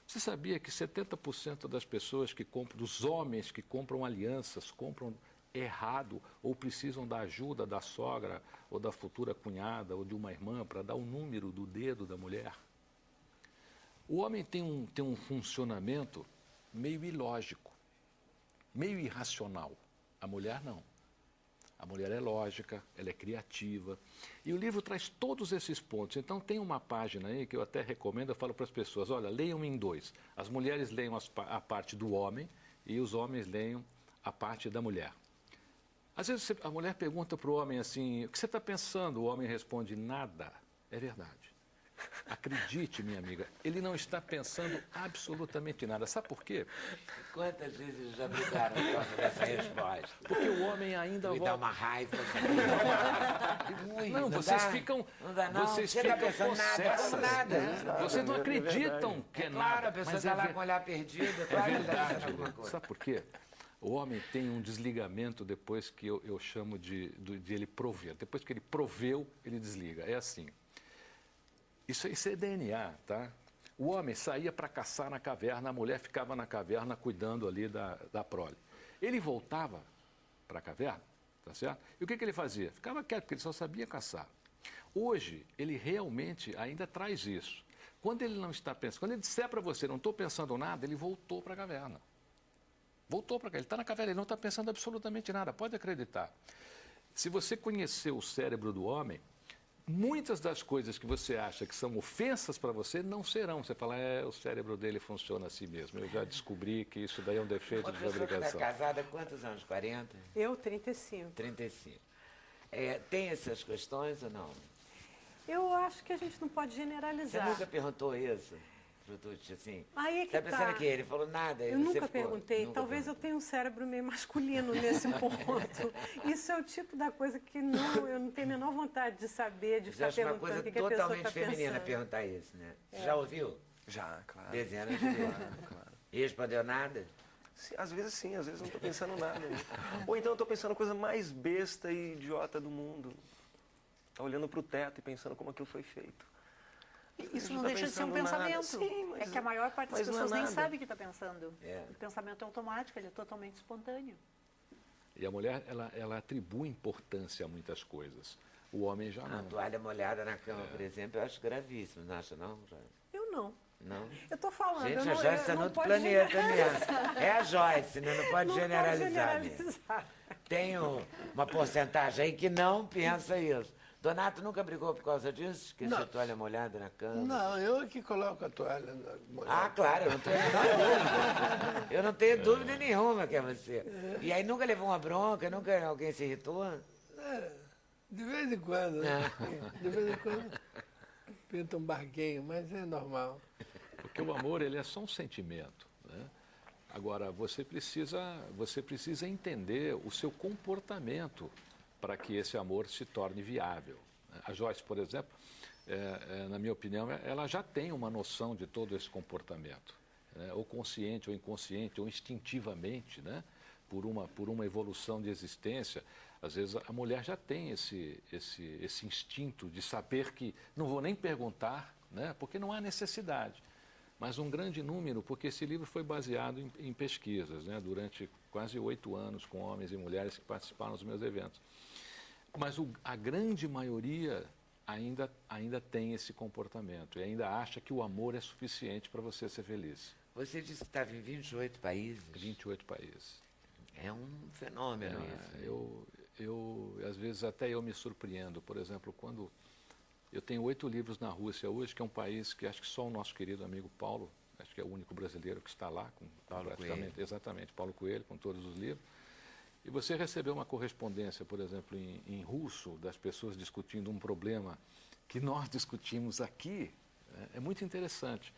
Você sabia que 70% das pessoas que compram, dos homens que compram alianças, compram errado ou precisam da ajuda da sogra ou da futura cunhada ou de uma irmã para dar o número do dedo da mulher? O homem tem um funcionamento meio ilógico, meio irracional. A mulher não. A mulher é lógica, ela é criativa. E o livro traz todos esses pontos. Então tem uma página aí que eu até recomendo, eu falo para as pessoas, olha, leiam em dois. As mulheres leiam a parte do homem e os homens leiam a parte da mulher. Às vezes a mulher pergunta para o homem assim, o que você está pensando? O homem responde, nada. É verdade. acredite, minha amiga, ele não está pensando absolutamente nada. Sabe por quê? Quantas vezes já brigaram por causa dessa resposta? Porque o homem ainda Me dá volta... uma raiva. Sabe? Ui, Não, vocês dá, ficam, não dá, não. vocês Você tá ficam pensando nada, possessas. como nada. Vocês não acreditam que é Claro, nada. a pessoa Mas está é lá ver- com o olhar perdido, É claro que ele está verdade. pensando alguma coisa. Sabe por quê? O homem tem um desligamento depois que eu chamo de ele prover. Depois que ele proveu, ele desliga. É assim. Isso é DNA, tá? O homem saía para caçar na caverna, a mulher ficava na caverna cuidando ali da prole. Ele voltava para a caverna, tá certo? E o que ele fazia? Ficava quieto, porque ele só sabia caçar. Hoje, ele realmente ainda traz isso. Quando ele não está pensando, quando ele disser para você, não estou pensando nada, ele voltou para a caverna. Voltou para cá, ele está na caverna, ele não está pensando absolutamente nada, pode acreditar. Se você conhecer o cérebro do homem, muitas das coisas que você acha que são ofensas para você não serão. Você fala, o cérebro dele funciona assim mesmo. Eu já descobri que isso daí é um defeito Uma de pessoa que está fabricação. casada há quantos anos? 40? Eu, 35. 35. Tem essas questões ou não? Eu acho que a gente não pode Você generalizar. nunca perguntou isso? Frutucci, assim? Aí é que Tá pensando tá. que ele falou nada? Eu você nunca ficou, perguntei. nunca Talvez perguntou. eu tenha um cérebro meio masculino nesse ponto. Isso é o tipo da coisa que eu não tenho a menor vontade de saber, de Você ficar acha uma perguntando coisa o que a pessoa totalmente está feminina pensando. perguntar isso, né? Você já ouviu? Já, claro. Dezenas de vezes. Claro. E respondeu nada? Sim, às vezes não estou pensando nada. Ou então eu estou pensando a coisa mais besta e idiota do mundo. Tá olhando para o teto e pensando como aquilo foi feito. Isso não não tá deixa de ser um pensando nada. pensamento. Sim, mas- é que a maior parte das mas não é pessoas nem nada. sabe o que está pensando. É. O pensamento é automático, ele é totalmente espontâneo. E a mulher, ela atribui importância a muitas coisas. O homem já Uma não. toalha molhada na cama, por exemplo, eu acho gravíssimo, não acha não, Joyce? Eu não. Não? Eu estou falando. Gente, eu a não, Joyce está não no outro pode planeta generalizar. mesmo. É a Joyce, né? Não pode Não pode generalizar mesmo. generalizar. Tem uma porcentagem aí que não pensa isso. Donato nunca brigou por causa disso? Esqueceu a toalha molhada na cama? Não, eu é que coloco a toalha molhada. Ah, claro, eu não tenho a menor dúvida. Eu não tenho dúvida nenhuma que é você. E aí nunca levou uma bronca, nunca alguém se irritou? De vez em quando, né? É. De vez em quando pinta um barquinho, mas é normal. Porque o amor, ele é só um sentimento, né? Agora, você precisa entender o seu comportamento para que esse amor se torne viável. A Joyce, por exemplo, na minha opinião, ela já tem uma noção de todo esse comportamento, né? Ou consciente, ou inconsciente, ou instintivamente, né? Por uma evolução de existência. Às vezes a mulher já tem esse instinto de saber que não vou nem perguntar, né? Porque não há necessidade. Mas um grande número, porque esse livro foi baseado em pesquisas, né? Durante quase 8 anos com homens e mulheres que participaram dos meus eventos. Mas a grande maioria ainda tem esse comportamento e ainda acha que o amor é suficiente para você ser feliz. Você disse que estava em 28 países. 28 países. É um fenômeno isso. Às vezes até eu me surpreendo. Por exemplo, quando eu tenho 8 livros na Rússia hoje, que é um país que acho que só o nosso querido amigo Paulo, acho que é o único brasileiro que está lá, com Paulo praticamente, Coelho. exatamente, Paulo Coelho, com todos os livros. E você recebeu uma correspondência, por exemplo, em russo, das pessoas discutindo um problema que nós discutimos aqui, né? É muito interessante.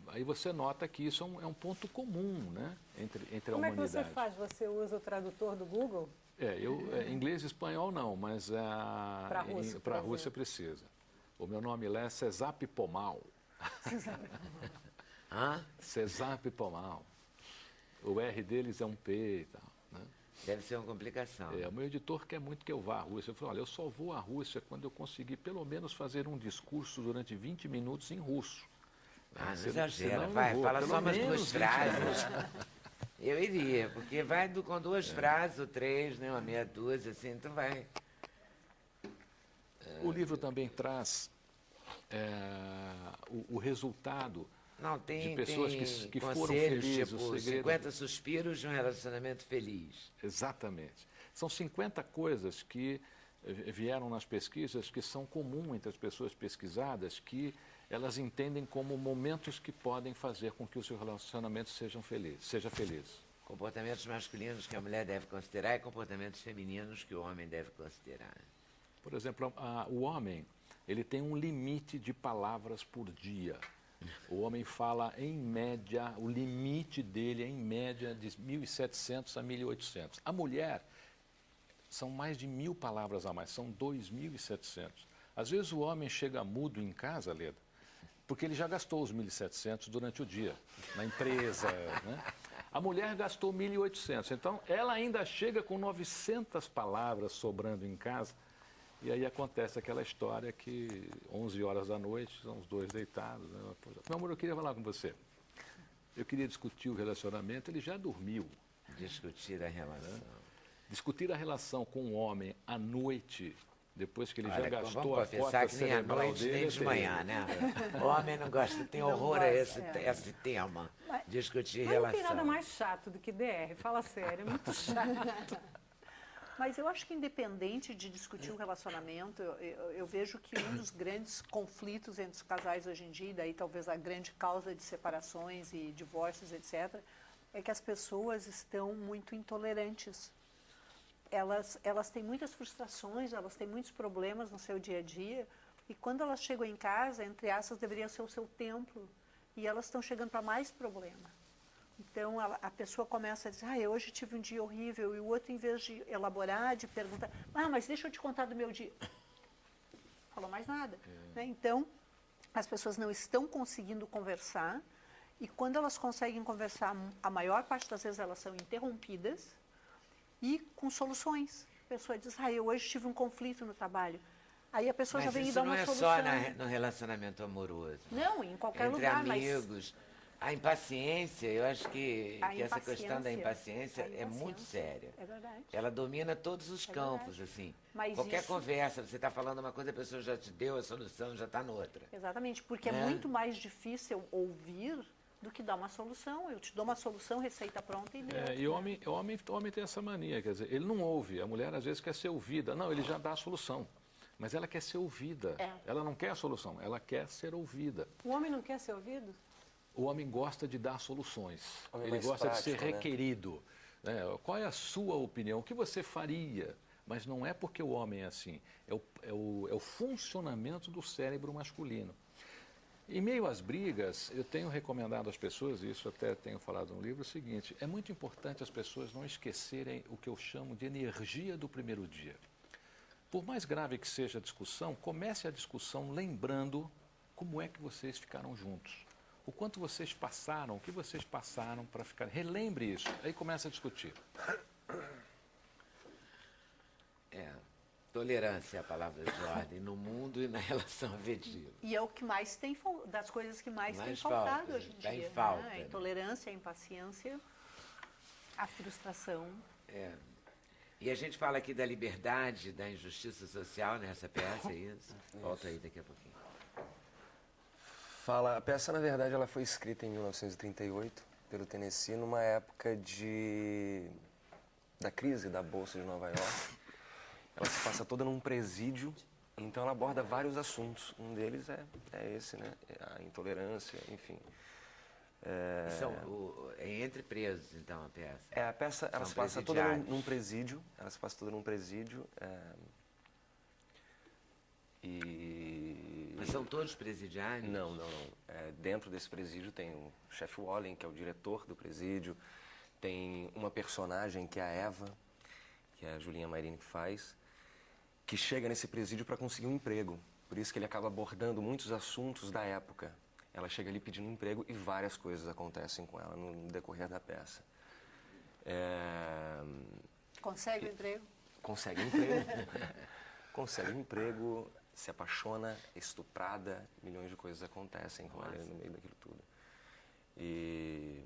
Aí você nota que isso é um ponto comum, né? entre a Como é que humanidade. você faz? Você usa o tradutor do Google? Inglês e espanhol não, mas Pra russo, para a por Rússia exemplo. precisa. O meu nome lá é Cesap Pomal. Hã? Cesap Pomal. O R deles é um P e tal, né? Deve ser uma complicação. O meu editor quer muito que eu vá à Rússia. Eu falei, olha, eu só vou à Rússia quando eu conseguir pelo menos fazer um discurso durante 20 minutos em russo. Ah, não Senão- exagera, senão eu vai, não vou. fala Pelo só umas menos 2 20 frases. Eu iria, porque vai com 2 frases ou 3, né? Uma meia dúzia, assim, tu vai. O livro também traz o resultado Não, tem, de pessoas tem que foram conselhos, felizes, tipo, o segredo. 50 suspiros de um relacionamento feliz. Exatamente. São 50 coisas que vieram nas pesquisas que são comuns entre as pessoas pesquisadas, que elas entendem como momentos que podem fazer com que o seu relacionamento seja feliz. Comportamentos masculinos que a mulher deve considerar e comportamentos femininos que o homem deve considerar. Por exemplo, o homem, ele tem um limite de palavras por dia. O homem fala, em média, o limite dele é, em média, de 1.700 a 1.800. A mulher, são mais de 1.000 palavras a mais, são 2.700. Às vezes o homem chega mudo em casa, Leda, porque ele já gastou os 1.700 durante o dia, na empresa, né? A mulher gastou 1.800, então ela ainda chega com 900 palavras sobrando em casa, e aí acontece aquela história que 11 horas da noite, são os dois deitados. Né? Meu amor, eu queria falar com você. Eu queria discutir o relacionamento, ele já dormiu. Discutir a relação. Discutir a relação com um homem à noite, depois que ele Olha, já gastou vamos a confessar cota que nem à cerebral noite dele. nem de manhã, né? O homem não gosta, tem horror a esse tema. Discutir Mas relação. não tem nada mais chato do que DR, fala sério, é muito chato. Mas eu acho que independente de discutir o relacionamento, eu vejo que um dos grandes conflitos entre os casais hoje em dia, e daí talvez a grande causa de separações e divórcios, etc., é que as pessoas estão muito intolerantes. Elas têm muitas frustrações, elas têm muitos problemas no seu dia a dia, e quando elas chegam em casa, entre aspas, deveria ser o seu templo, e elas estão chegando para mais problema. Então, a pessoa começa a dizer, eu hoje tive um dia horrível, e o outro, em vez de elaborar, de perguntar, mas deixa eu te contar do meu dia. Não falou mais nada. Né? Então, as pessoas não estão conseguindo conversar, e quando elas conseguem conversar, a maior parte das vezes elas são interrompidas, e com soluções. A pessoa diz, eu hoje tive um conflito no trabalho. Aí a pessoa já vem e dá uma solução. Mas isso não é só no relacionamento amoroso. Não, em qualquer Entre lugar. amigos. A impaciência, eu acho que essa questão da impaciência é muito séria. É verdade. Ela domina todos os campos, assim. Mas qualquer isso... conversa, você está falando uma coisa, a pessoa já te deu a solução, já está noutra. Exatamente, porque é muito mais difícil ouvir do que dar uma solução. Eu te dou uma solução, receita pronta e deu. E o homem tem essa mania, quer dizer, ele não ouve. A mulher às vezes quer ser ouvida. Não, ele já dá a solução. Mas ela quer ser ouvida. Ela não quer a solução, ela quer ser ouvida. O homem não quer ser ouvido? O homem gosta de dar soluções. Ele prático, gosta de ser né? requerido. Né? Qual é a sua opinião? O que você faria? Mas não é porque o homem é assim. É o funcionamento do cérebro masculino. Em meio às brigas, eu tenho recomendado às pessoas, e isso até tenho falado no livro, o seguinte: é muito importante as pessoas não esquecerem o que eu chamo de energia do primeiro dia. Por mais grave que seja a discussão, comece a discussão lembrando como é que vocês ficaram juntos. O quanto vocês passaram, o que vocês passaram para ficar... Relembre isso, aí começa a discutir. Tolerância é a palavra de ordem no mundo e na relação afetiva. E é o que mais tem, das coisas que mais tem falta, faltado hoje em tá dia. em falta, A né? intolerância, a impaciência, a frustração. E a gente fala aqui da liberdade, da injustiça social nessa peça, é isso? Volta aí daqui a pouquinho. A peça, na verdade, ela foi escrita em 1938 pelo Tennessee, numa época da crise da Bolsa de Nova York. Ela se passa toda num presídio, então ela aborda vários assuntos. Um deles é esse, né? A intolerância, enfim. É entre presos, então, a peça? A peça, ela se passa toda num presídio. Ela se passa toda num presídio. Mas são todos presidiários? Não. Dentro desse presídio tem o chefe Wallen, que é o diretor do presídio. Tem uma personagem, que é a Eva, que é a Julinha Mairini que faz, que chega nesse presídio para conseguir um emprego. Por isso que ele acaba abordando muitos assuntos da época. Ela chega ali pedindo um emprego e várias coisas acontecem com ela no decorrer da peça. Consegue o emprego? Consegue um emprego. Consegue um emprego, se apaixona, é estuprada, milhões de coisas acontecem com ela no meio daquilo tudo. E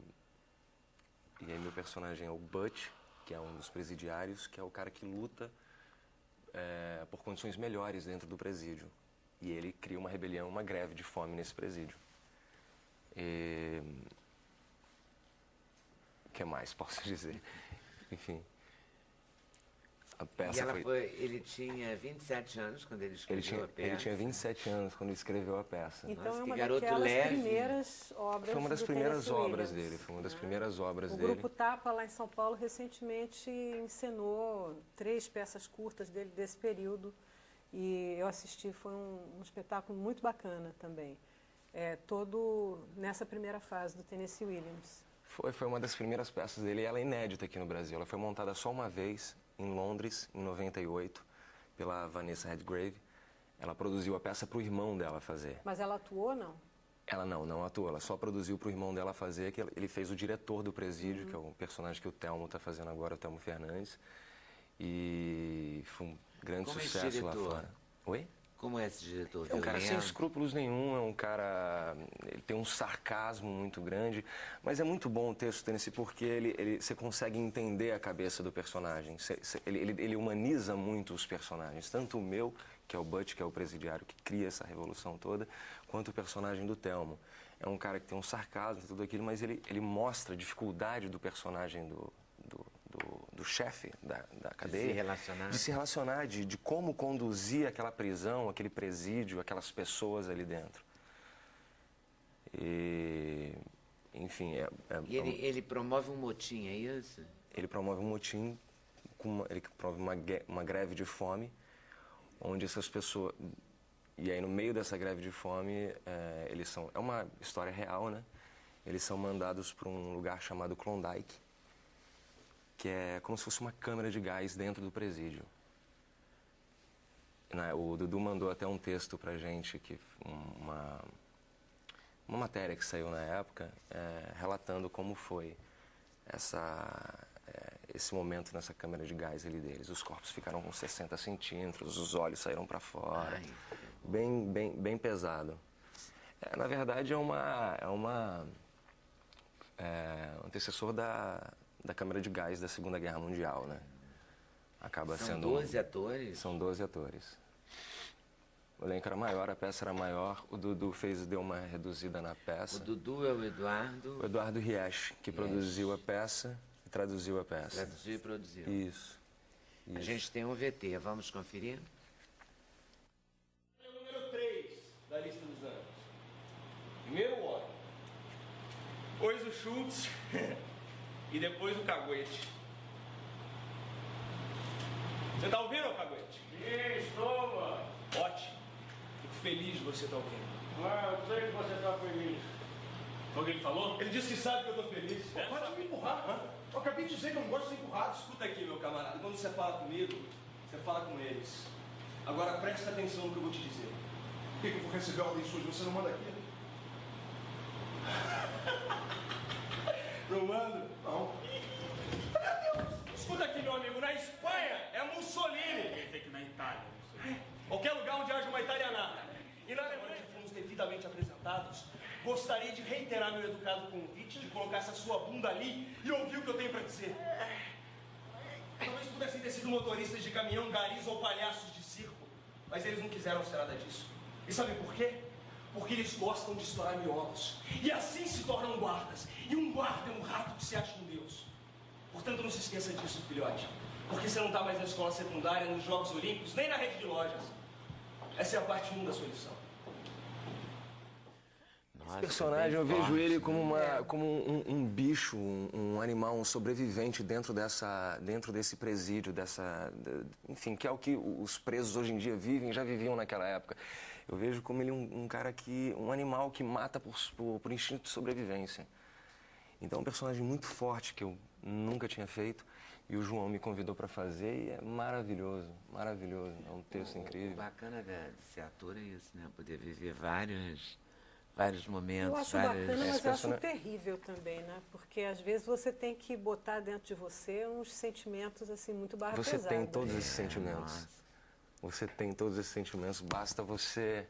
aí meu personagem é o Butch, que é um dos presidiários, que é o cara que luta por condições melhores dentro do presídio. E ele cria uma rebelião, uma greve de fome nesse presídio. O que mais posso dizer? Enfim. A peça ele tinha 27 anos quando ele escreveu a peça. Ele tinha 27 anos quando ele escreveu a peça. Então Nossa, é uma garoto daquelas leve. primeiras obras. Foi uma das do primeiras Tennessee obras Williams, dele. Foi uma das né? primeiras obras O dele. Grupo Tapa, lá em São Paulo, recentemente encenou 3 peças curtas dele desse período. E eu assisti, foi um espetáculo muito bacana também. Todo nessa primeira fase do Tennessee Williams. Foi uma das primeiras peças dele e ela é inédita aqui no Brasil. Ela foi montada só uma vez, em Londres, em 98, pela Vanessa Redgrave. Ela produziu a peça para o irmão dela fazer. Mas ela atuou, não? Ela não atuou. Ela só produziu para o irmão dela fazer, que ele fez o diretor do presídio, que é o personagem que o Telmo está fazendo agora, o Telmo Fernandes. E foi um grande sucesso lá fora. Oi? Como é esse diretor? É um cara sem escrúpulos nenhum, é um cara... Ele tem um sarcasmo muito grande, mas é muito bom o texto, Tennessee, porque você consegue entender a cabeça do personagem. Ele humaniza muito os personagens, tanto o meu, que é o Butch, que é o presidiário que cria essa revolução toda, quanto o personagem do Telmo. É um cara que tem um sarcasmo e tudo aquilo, mas ele mostra a dificuldade do personagem do chefe da cadeia, de se relacionar, de como conduzir aquela prisão, aquele presídio, aquelas pessoas ali dentro. E, enfim, ele promove um motim, é isso? Ele promove um motim, ele promove uma greve de fome, onde essas pessoas... E aí, no meio dessa greve de fome, é uma história real, né? Eles são mandados para um lugar chamado Klondike, que é como se fosse uma câmara de gás dentro do presídio. O Dudu mandou até um texto pra gente, uma matéria que saiu na época, relatando como foi esse momento nessa câmara de gás ali deles. Os corpos ficaram com 60 centímetros, os olhos saíram para fora. Bem pesado. Na verdade, é um antecessor da câmara de gás da Segunda Guerra Mundial, né? São 12 atores? São 12 atores. O elenco era maior, a peça era maior, o Dudu deu uma reduzida na peça. O Dudu é o Eduardo? O Eduardo Riesch, que produziu a peça e traduziu a peça. Traduziu e produziu. Isso. A gente tem um VT, vamos conferir? É o número 3 da lista dos anos. Primeiro o Otto, depois o Schultz e depois o Caguete. Você tá ouvindo, Caguete? Estou, mano. Ótimo. Fico feliz de você estar ouvindo. Eu sei que você está feliz. Foi o que ele falou? Ele disse que sabe que eu tô feliz. Para de me empurrar. Eu acabei de dizer que eu não gosto de ser empurrado. Escuta aqui, meu camarada. Quando você fala comigo, você fala com eles. Agora presta atenção no que eu vou te dizer. Por que eu vou receber ordem sua? Você não manda aqui? Não mando? Não. Escuta aqui, meu amigo. Na Espanha é Mussolini. Quer dizer que na Itália, Mussolini. Qualquer lugar onde haja uma italianata. E na Alemanha, que fomos devidamente apresentados, gostaria de reiterar meu educado convite de colocar essa sua bunda ali e ouvir o que eu tenho para dizer. Talvez pudessem ter sido motoristas de caminhão, garis ou palhaços de circo, mas eles não quiseram ser nada disso. E sabe por quê? Porque eles gostam de estourar miolos. E assim se tornam guardas. E um guarda é um rato que se acha um deus. Portanto, não se esqueça disso, filhote. Porque você não está mais na escola secundária, nos Jogos Olímpicos, nem na rede de lojas. Essa é a parte 1 da sua lição. Esse personagem, eu vejo ele como um bicho, um animal, um sobrevivente dentro desse presídio, enfim, que é o que os presos hoje em dia vivem, já viviam naquela época. Eu vejo como ele um animal que mata por instinto de sobrevivência. Então é um personagem muito forte que eu nunca tinha feito e o João me convidou para fazer e é maravilhoso, maravilhoso. É um texto incrível. O bacana de ser ator é isso, né? Poder viver vários momentos. Eu acho bacana, mas eu acho terrível também, né? Porque às vezes você tem que botar dentro de você uns sentimentos assim muito barra pesada. Você tem todos esses sentimentos. Nossa. Você tem todos esses sentimentos, basta você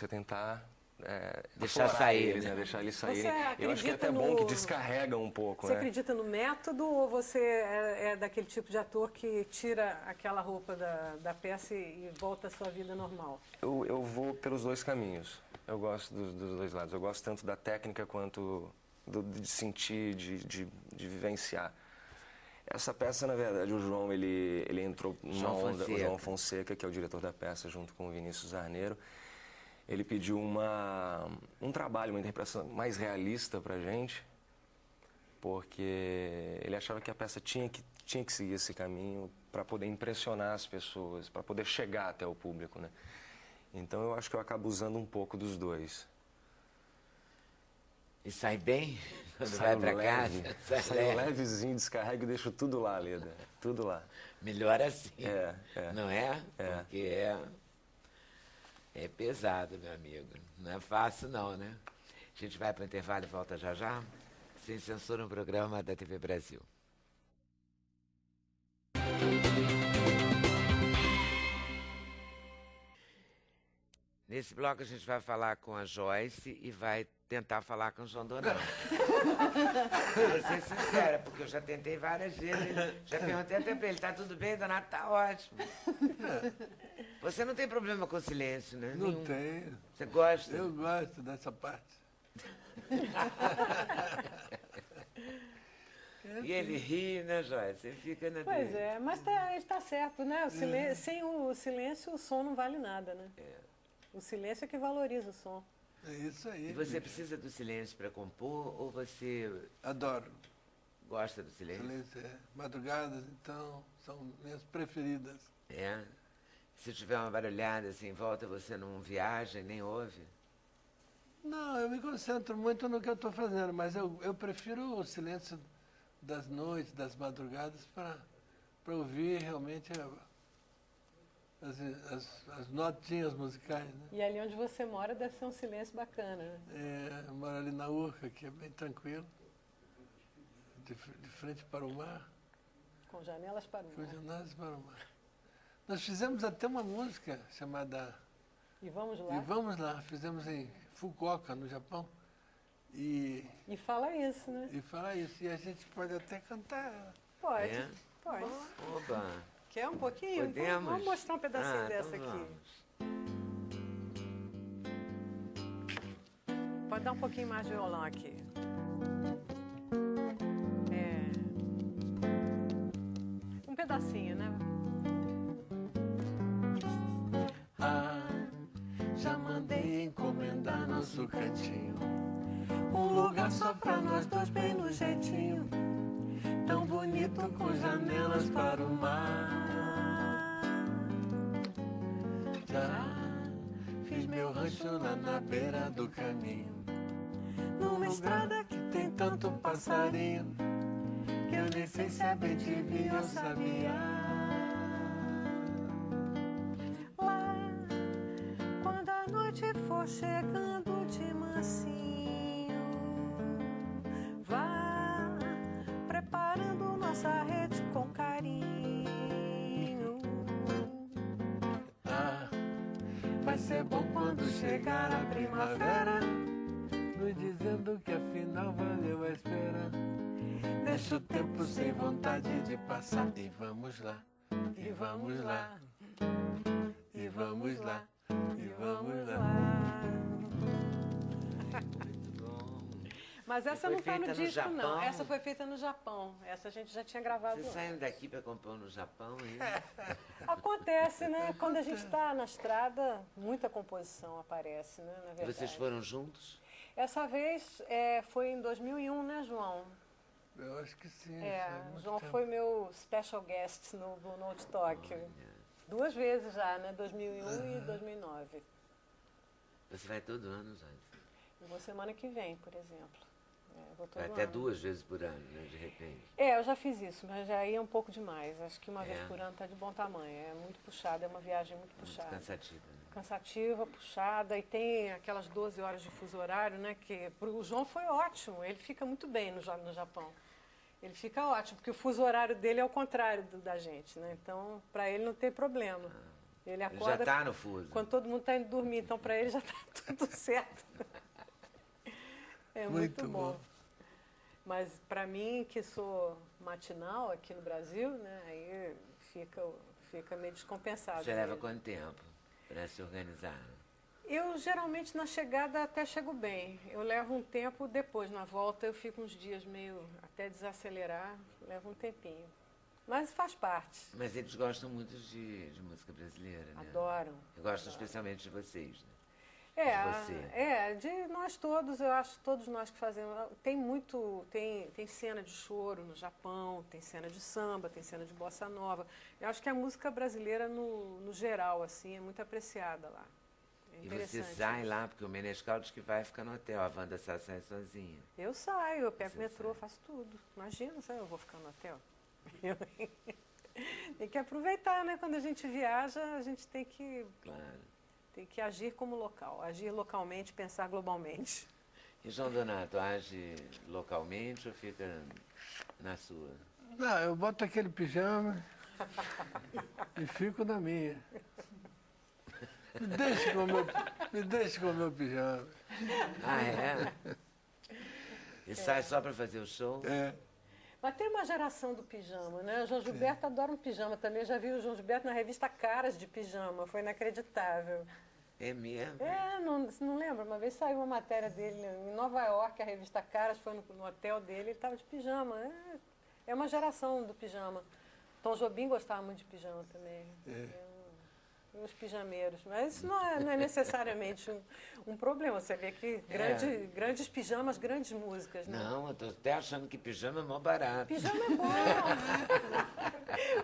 tentar deixar sair, eles, né? Deixar eles saírem. Eu acho que é até no... bom que descarrega um pouco. Você acredita no método ou você é daquele tipo de ator que tira aquela roupa da peça e volta à sua vida normal? Eu vou pelos dois caminhos. Eu gosto dos dois lados. Eu gosto tanto da técnica quanto de sentir, de vivenciar. Essa peça, na verdade, o João, ele entrou numa onda, o João Fonseca, que é o diretor da peça, junto com o Vinícius Arneiro. Ele pediu um trabalho, uma interpretação mais realista pra gente, porque ele achava que a peça tinha que seguir esse caminho para poder impressionar as pessoas, para poder chegar até o público, né? Então eu acho que eu acabo usando um pouco dos dois. E sai bem quando Saio vai para leve, casa? Sai saio leve. levezinho, descarrego e deixo tudo lá, Leda. Tudo lá. Melhor assim. É. Não é? É. Porque é pesado, meu amigo. Não é fácil não, né? A gente vai para o intervalo e volta já já. Sem Censura, um programa da TV Brasil. Nesse bloco a gente vai falar com a Joyce e vai tentar falar com o João Donão. Vou ser sincera, porque eu já tentei várias vezes. Já perguntei até pra ele, tá tudo bem, Donato? Tá ótimo. Você não tem problema com o silêncio, né? Não Nenhum. tenho. Você gosta? Eu gosto dessa parte. E ele ri, né, Joyce? Você fica na Pois dele. é, mas ele está certo, né? Sem o silêncio, o som não vale nada, né? O silêncio é que valoriza o som. É isso aí. E você precisa do silêncio para compor ou você Adoro. gosta do silêncio? Silêncio, madrugadas, então, são minhas preferidas. É? Se tiver uma barulhada assim em volta, você não viaja, nem ouve? Não, eu me concentro muito no que eu estou fazendo, mas eu prefiro o silêncio das noites, das madrugadas, para ouvir realmente as notinhas musicais, né? E ali onde você mora deve ser um silêncio bacana, né? Eu moro ali na Urca, que é bem tranquilo, de frente para o mar, Com janelas para o com mar. janelas para o mar. Nós fizemos até uma música chamada E vamos lá. E Vamos Lá, fizemos em Fukuoka, no Japão, e fala isso, né? fala isso, e a gente pode até cantar ela. Pode, É? pode. Oba! Quer um pouquinho? Podemos? Vamos mostrar um pedacinho dessa então aqui. vamos. Pode dar um pouquinho mais de violão aqui. Um pedacinho, né? Já mandei encomendar nosso cantinho, um lugar só pra nós dois bem no jeitinho, tão bonito com janelas para o mar. Já fiz meu rancho lá na beira do caminho, numa estrada que tem tanto passarinho, que eu nem sei se é bem devia ou sabia. Quando a noite for chegando de mansinho, vá preparando nossa rede com carinho. Vai ser bom quando chegar a primavera, nos dizendo que afinal valeu a espera. Deixa o tempo sem vontade de passar, e vamos lá, e vamos lá, e vamos lá, e vamos lá. Muito bom. Mas essa foi não está no feita no disco, não. Japão? Essa foi feita no Japão. Essa a gente já tinha gravado Vocês antes. saem daqui para compor no Japão? Acontece, né? Quando a gente está na estrada, muita composição aparece, né? Na E verdade. vocês foram juntos? Essa vez foi em 2001, né, João? Eu acho que sim. O João foi meu special guest no Blue Note Tokyo. 2 vezes já, né? 2001 e 2009. Você vai todo ano, Joyce? Eu vou semana que vem, por exemplo. Vou todo Vai até ano. 2 vezes por ano, né, de repente. Eu já fiz isso, mas já ia um pouco demais. Acho que uma vez É. por ano está de bom tamanho. É muito puxado, é uma viagem muito puxada. Cansativa, né? Cansativa, puxada, e tem aquelas 12 horas de fuso horário, né? Que pro João foi ótimo, ele fica muito bem no Japão. Ele fica ótimo, porque o fuso horário dele é o contrário da gente, né? Então, para ele não tem problema. Ele Ele já acorda está no fuso. quando todo mundo está indo dormir, então para ele já está tudo certo. É muito bom. Mas para mim, que sou matinal aqui no Brasil, né? Aí fica meio descompensado. Você leva mesmo. quanto tempo para se organizar? Eu geralmente na chegada até chego bem. Eu levo um tempo depois, na volta eu fico uns dias meio até desacelerar, leva um tempinho. Mas faz parte. Mas eles gostam muito de música brasileira, né? Adoram. Gostam especialmente de vocês, né? De nós todos, eu acho, todos nós que fazemos. Tem cena de choro no Japão, tem cena de samba, tem cena de bossa nova. Eu acho que a música brasileira, no geral, assim, é muito apreciada lá. É E você interessante. sai lá, porque o Menescal diz que vai ficar no hotel, a Wanda sai sozinha. Eu saio, eu pego Você metrô, sai. faço tudo. Imagina, eu vou ficar no hotel. Tem que aproveitar, né? Quando a gente viaja, a gente tem que agir como local, agir localmente, pensar globalmente. E João Donato, age localmente ou fica na sua? Não, eu boto aquele pijama e fico na minha. Me deixe com o meu pijama. Ah, é? E sai só para fazer o show? É. Mas tem uma geração do pijama, né? O João Gilberto adora um pijama também. Eu já vi o João Gilberto na revista Caras de pijama, foi inacreditável. É mesmo? Não lembra? Uma vez saiu uma matéria dele em Nova York, a revista Caras, foi no hotel dele, ele estava de pijama. É uma geração do pijama. Tom Jobim gostava muito de pijama também. Os pijameiros. Mas isso não é necessariamente um problema. Você vê que grandes pijamas, grandes músicas. Né? Não, eu tô até achando que pijama é mó barato. Pijama é bom.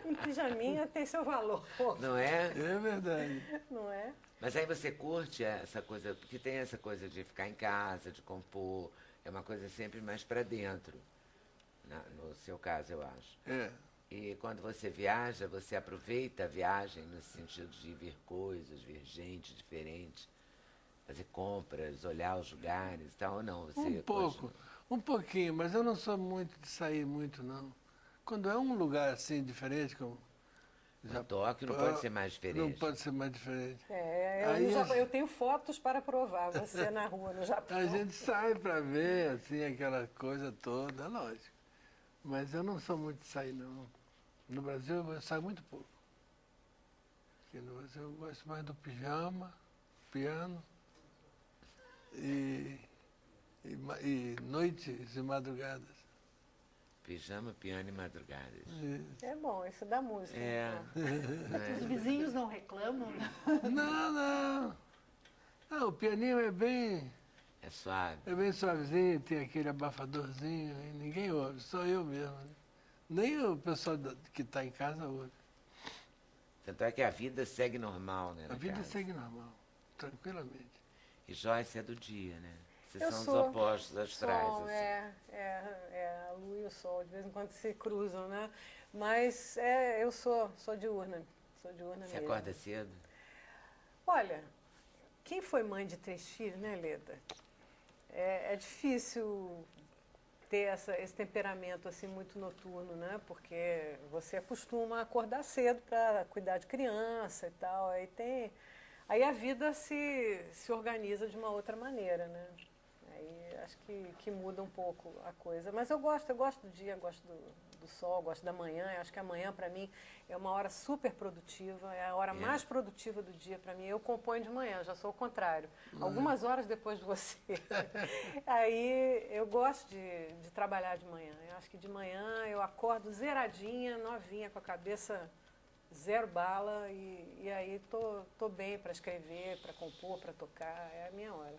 Um pijaminha tem seu valor. Não é? É verdade. Não é? Mas aí você curte essa coisa, porque tem essa coisa de ficar em casa, de compor, é uma coisa sempre mais para dentro, no seu caso, eu acho. É. E quando você viaja, você aproveita a viagem no sentido de ver coisas, ver gente diferente, fazer compras, olhar os lugares e tal, ou não? Você Um pouquinho, mas eu não sou muito de sair muito, não. Quando é um lugar assim diferente, como Tóquio não pode ser mais diferente. Não pode ser mais diferente. Eu tenho fotos para provar, você na rua, no Japão. A gente sai para ver, assim, aquela coisa toda, lógico. Mas eu não sou muito de sair, não. No Brasil eu saio muito pouco. Porque no Brasil eu gosto mais do pijama, piano e noites e madrugadas. Pijama, piano e madrugadas. É bom, isso dá música. Os vizinhos não reclamam? Não. Não, o pianinho é bem suave. É bem suavezinho, tem aquele abafadorzinho, e ninguém ouve, só eu mesmo. Né? Nem o pessoal que está em casa ouve. Tanto é que a vida segue normal, né? A vida segue normal, tranquilamente. E Joyce é do dia, né? Eu são sou, os opostos astrais. Sol, assim. a lua e o sol, de vez em quando se cruzam, né? Mas eu sou diurna. Sou diurna Você mesmo. acorda cedo? Olha, quem foi mãe de 3 filhos, né, Leda? É difícil ter esse temperamento assim muito noturno, né? Porque você acostuma a acordar cedo para cuidar de criança e tal. Aí a vida se organiza de uma outra maneira, né? Aí acho que muda um pouco a coisa. Mas eu gosto do dia, gosto do sol, gosto da manhã. Eu acho que a manhã, para mim, é uma hora super produtiva, é a hora mais produtiva do dia para mim. Eu componho de manhã, já sou o contrário. Algumas horas depois de você. Aí eu gosto de trabalhar de manhã. Eu acho que de manhã eu acordo zeradinha, novinha, com a cabeça zero bala e aí tô bem para escrever, para compor, para tocar. É a minha hora.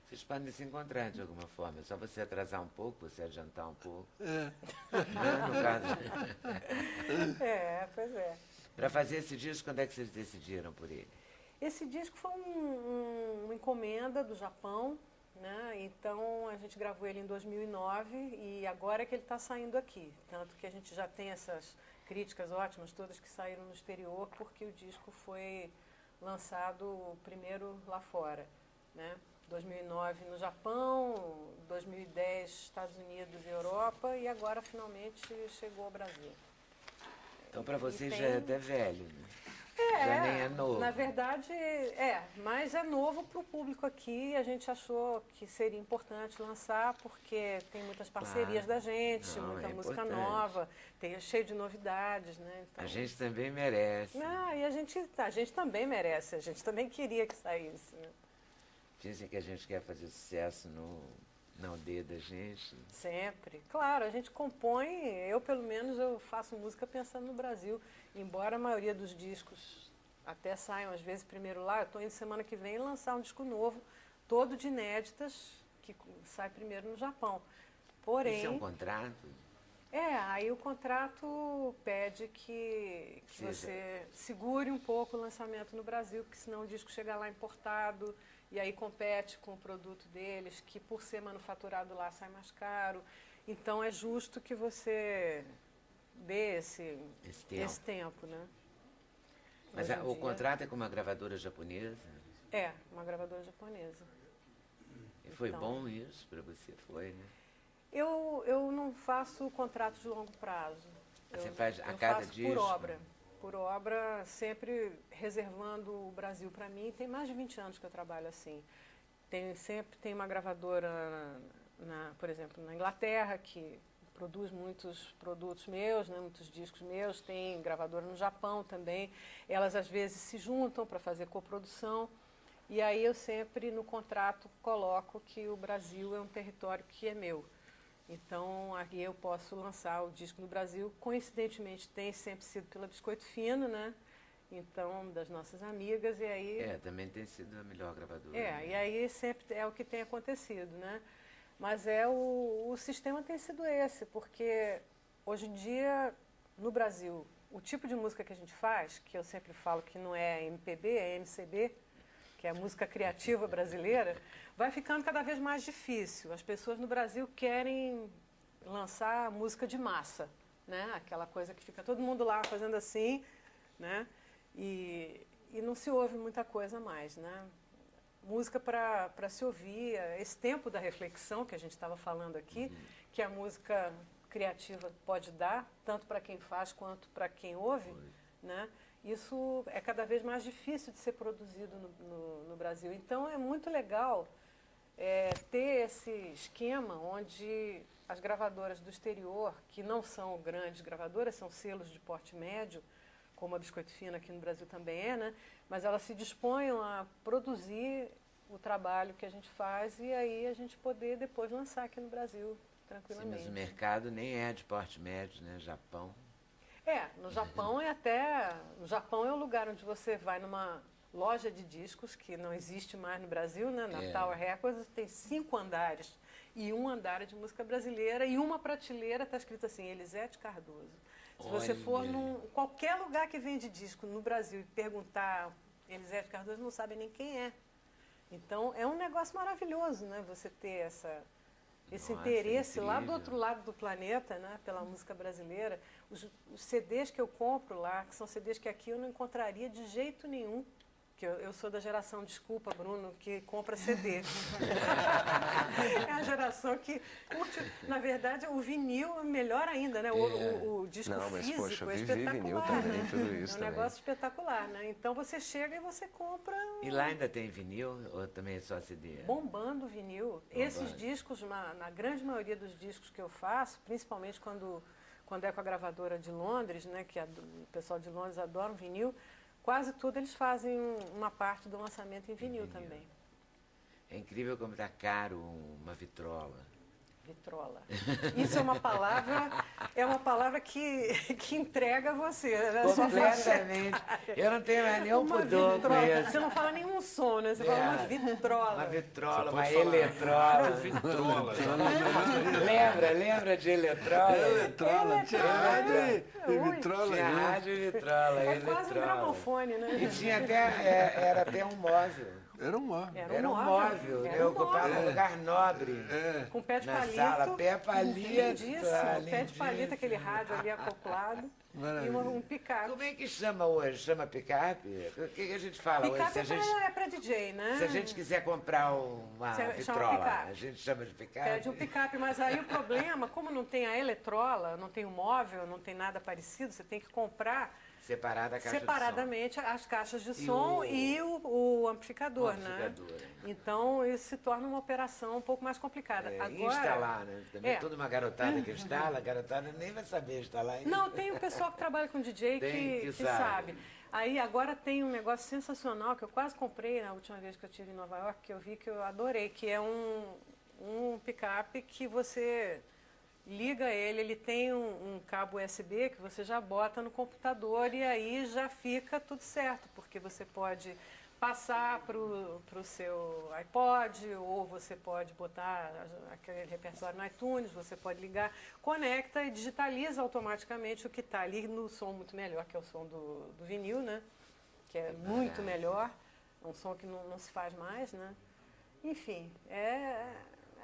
Vocês podem se encontrar de alguma forma. É só você atrasar um pouco, você adiantar um pouco. É. Não, no caso. Pois é. Para fazer esse disco, quando é que vocês decidiram por ele? Esse disco foi uma encomenda do Japão, né? Então a gente gravou ele em 2009 e agora é que ele está saindo aqui. Tanto que a gente já tem essas críticas ótimas todas que saíram no exterior, porque o disco foi lançado primeiro lá fora, né? 2009 no Japão, 2010 Estados Unidos e Europa e agora finalmente chegou ao Brasil. Então para vocês já é até velho, né? Já nem é novo. Na verdade, mas é novo para o público aqui. A gente achou que seria importante lançar, porque tem muitas parcerias da gente, muita música nova, cheio de novidades, né? Então, a gente também merece. E a gente também merece, a gente também queria que saísse. Né? Dizem que a gente quer fazer sucesso na aldeia da gente. Sempre. Claro, a gente compõe, eu pelo menos eu faço música pensando no Brasil, embora a maioria dos discos até saem às vezes primeiro lá. Eu estou indo semana que vem lançar um disco novo, todo de inéditas, que sai primeiro no Japão. Porém, Isso é um contrato? aí o contrato pede que você segure um pouco o lançamento no Brasil, porque senão o disco chega lá importado e aí compete com o produto deles, que por ser manufaturado lá sai mais caro. Então é justo que você dê esse tempo, né? Mas Hoje em o dia- contrato é com uma gravadora japonesa? É, uma gravadora japonesa. E foi Então. bom isso para você? Foi, né? Eu não faço contratos de longo prazo. Você Eu- faz a eu cada faço disco? Por obra, sempre reservando o Brasil para mim. Tem mais de 20 anos que eu trabalho assim. Sempre tem uma gravadora, por exemplo, na Inglaterra, que produz muitos produtos meus, né, muitos discos meus. Tem gravadora no Japão também. Elas, às vezes, se juntam para fazer coprodução. E aí eu sempre, no contrato, coloco que o Brasil é um território que é meu. Então, aqui eu posso lançar o disco no Brasil. Coincidentemente, tem sempre sido pela Biscoito Fino, né? Então, das nossas amigas, e aí... Também tem sido a melhor gravadora. e aí sempre é o que tem acontecido, né? Mas o sistema tem sido esse, porque hoje em dia, no Brasil, o tipo de música que a gente faz, que eu sempre falo que não é MPB, é MCB, que é a música criativa brasileira, vai ficando cada vez mais difícil. As pessoas no Brasil querem lançar música de massa, né? Aquela coisa que fica todo mundo lá fazendo assim, né? E não se ouve muita coisa mais, né? Música para se ouvir, esse tempo da reflexão que a gente estava falando aqui, que a música criativa pode dar, tanto para quem faz quanto para quem ouve, né? Isso é cada vez mais difícil de ser produzido no Brasil. Então, é muito legal ter esse esquema onde as gravadoras do exterior, que não são grandes gravadoras, são selos de porte médio, como a Biscoito Fino aqui no Brasil também é, né? Mas elas se dispõem a produzir o trabalho que a gente faz e aí a gente poder depois lançar aqui no Brasil Sim, tranquilamente. mas o mercado nem é de porte médio, né? Japão. No Japão no Japão é o lugar onde você vai numa loja de discos, que não existe mais no Brasil, né? Na Tower Records tem 5 andares, e um andar é de música brasileira, e uma prateleira está escrito assim, Elisete Cardoso. Se você for qualquer lugar que vende disco no Brasil e perguntar Elisete Cardoso, não sabe nem quem é. Então, é um negócio maravilhoso, né? Você ter esse interesse lá do outro lado do planeta, né, pela música brasileira. Os CDs que eu compro lá, que são CDs que aqui eu não encontraria de jeito nenhum. Que eu sou da geração, desculpa, Bruno, que compra CD. É a geração que curte, na verdade, o vinil é melhor ainda, né? O disco físico poxa, é vivi espetacular. vinil também, tudo isso é um também. negócio espetacular, né? Então você chega e você compra. E lá ainda tem vinil ou também é só CD? Bombando vinil. Esses discos, na grande maioria dos discos que eu faço, principalmente quando é com a gravadora de Londres, né, que o pessoal de Londres adora um vinil, quase tudo eles fazem uma parte do lançamento em vinil também. É incrível como está caro uma vitrola. Vitrola. Isso é uma palavra que entrega você. Né? Completamente. Eu não tenho mais nenhum pudor com isso. Você não fala nenhum som, né? Você fala uma vitrola. Uma vitrola, Você uma pode falar. eletrola. Vitrola. Lembra de eletrola? Eletrola, tinha rádio e vitrola. Tinha rádio e vitrola. É quase um gramofone, né? E tinha era até um móvel. Era um móvel. Era um móvel. Eu ocupava um lugar nobre. Com pé de Na palito. sala, pé palito. Lindíssimo. Pé de palito, aquele rádio ali acoplado. E um picape. Como é que chama hoje? Chama picape? O que a gente fala hoje? Picape é pra DJ, né? Se a gente quiser comprar uma Chama vitrola, picape. a gente chama de picape? Pede um picape, mas aí o problema, como não tem a eletrola, não tem o móvel, não tem nada parecido, você tem que comprar Separada a caixa separadamente as caixas de som e o amplificador, né? Então, isso se torna uma operação um pouco mais complicada. E Agora, instalar, né? Também toda uma garotada que instala, a garotada nem vai saber instalar ainda. não, tem um pessoal que trabalha com DJ que sabe. Aí agora tem um negócio sensacional que eu quase comprei na última vez que eu estive em Nova York, que eu vi que eu adorei, que é um picape que você liga ele tem um cabo USB que você já bota no computador e aí já fica tudo certo, porque você pode passar para o seu iPod, ou você pode botar aquele repertório no iTunes, você pode ligar, conecta e digitaliza automaticamente o que está ali no som muito melhor, que é o som do vinil, né? Que é muito melhor, é um som que não se faz mais, né? Enfim,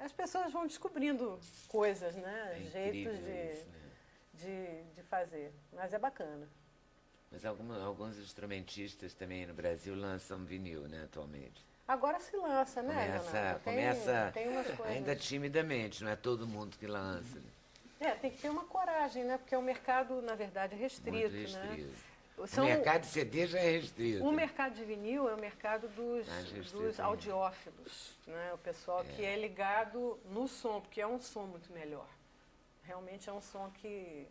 as pessoas vão descobrindo coisas, né? Jeitos de fazer, mas é bacana. Mas alguns instrumentistas também no Brasil lançam vinil, né, atualmente. Agora se lança, né, Leonardo? Começa tem umas coisas. ainda timidamente, não é todo mundo que lança. Tem que ter uma coragem, né? Porque o mercado, na verdade, é restrito, Muito restrito. né? O mercado de CD já é restrito. O mercado de vinil é o mercado dos audiófilos, né? O pessoal que é ligado no som, porque é um som muito melhor. Realmente é um som que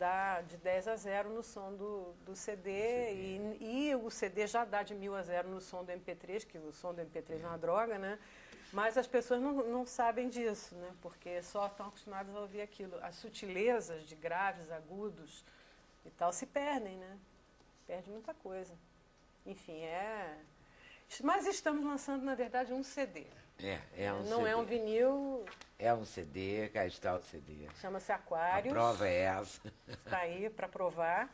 dá de 10 a 0 no som do CD, e o CD já dá de 1000 a 0 no som do MP3, que o som do MP3 é uma droga, né? Mas as pessoas não sabem disso, né? Porque só estão acostumadas a ouvir aquilo. As sutilezas de graves, agudos e tal se perdem, né? Perde muita coisa. Enfim, Mas estamos lançando, na verdade, um CD. Não CD. é um vinil. É um CD, cá está o CD. Chama-se Aquários. A prova é essa. Está aí para provar,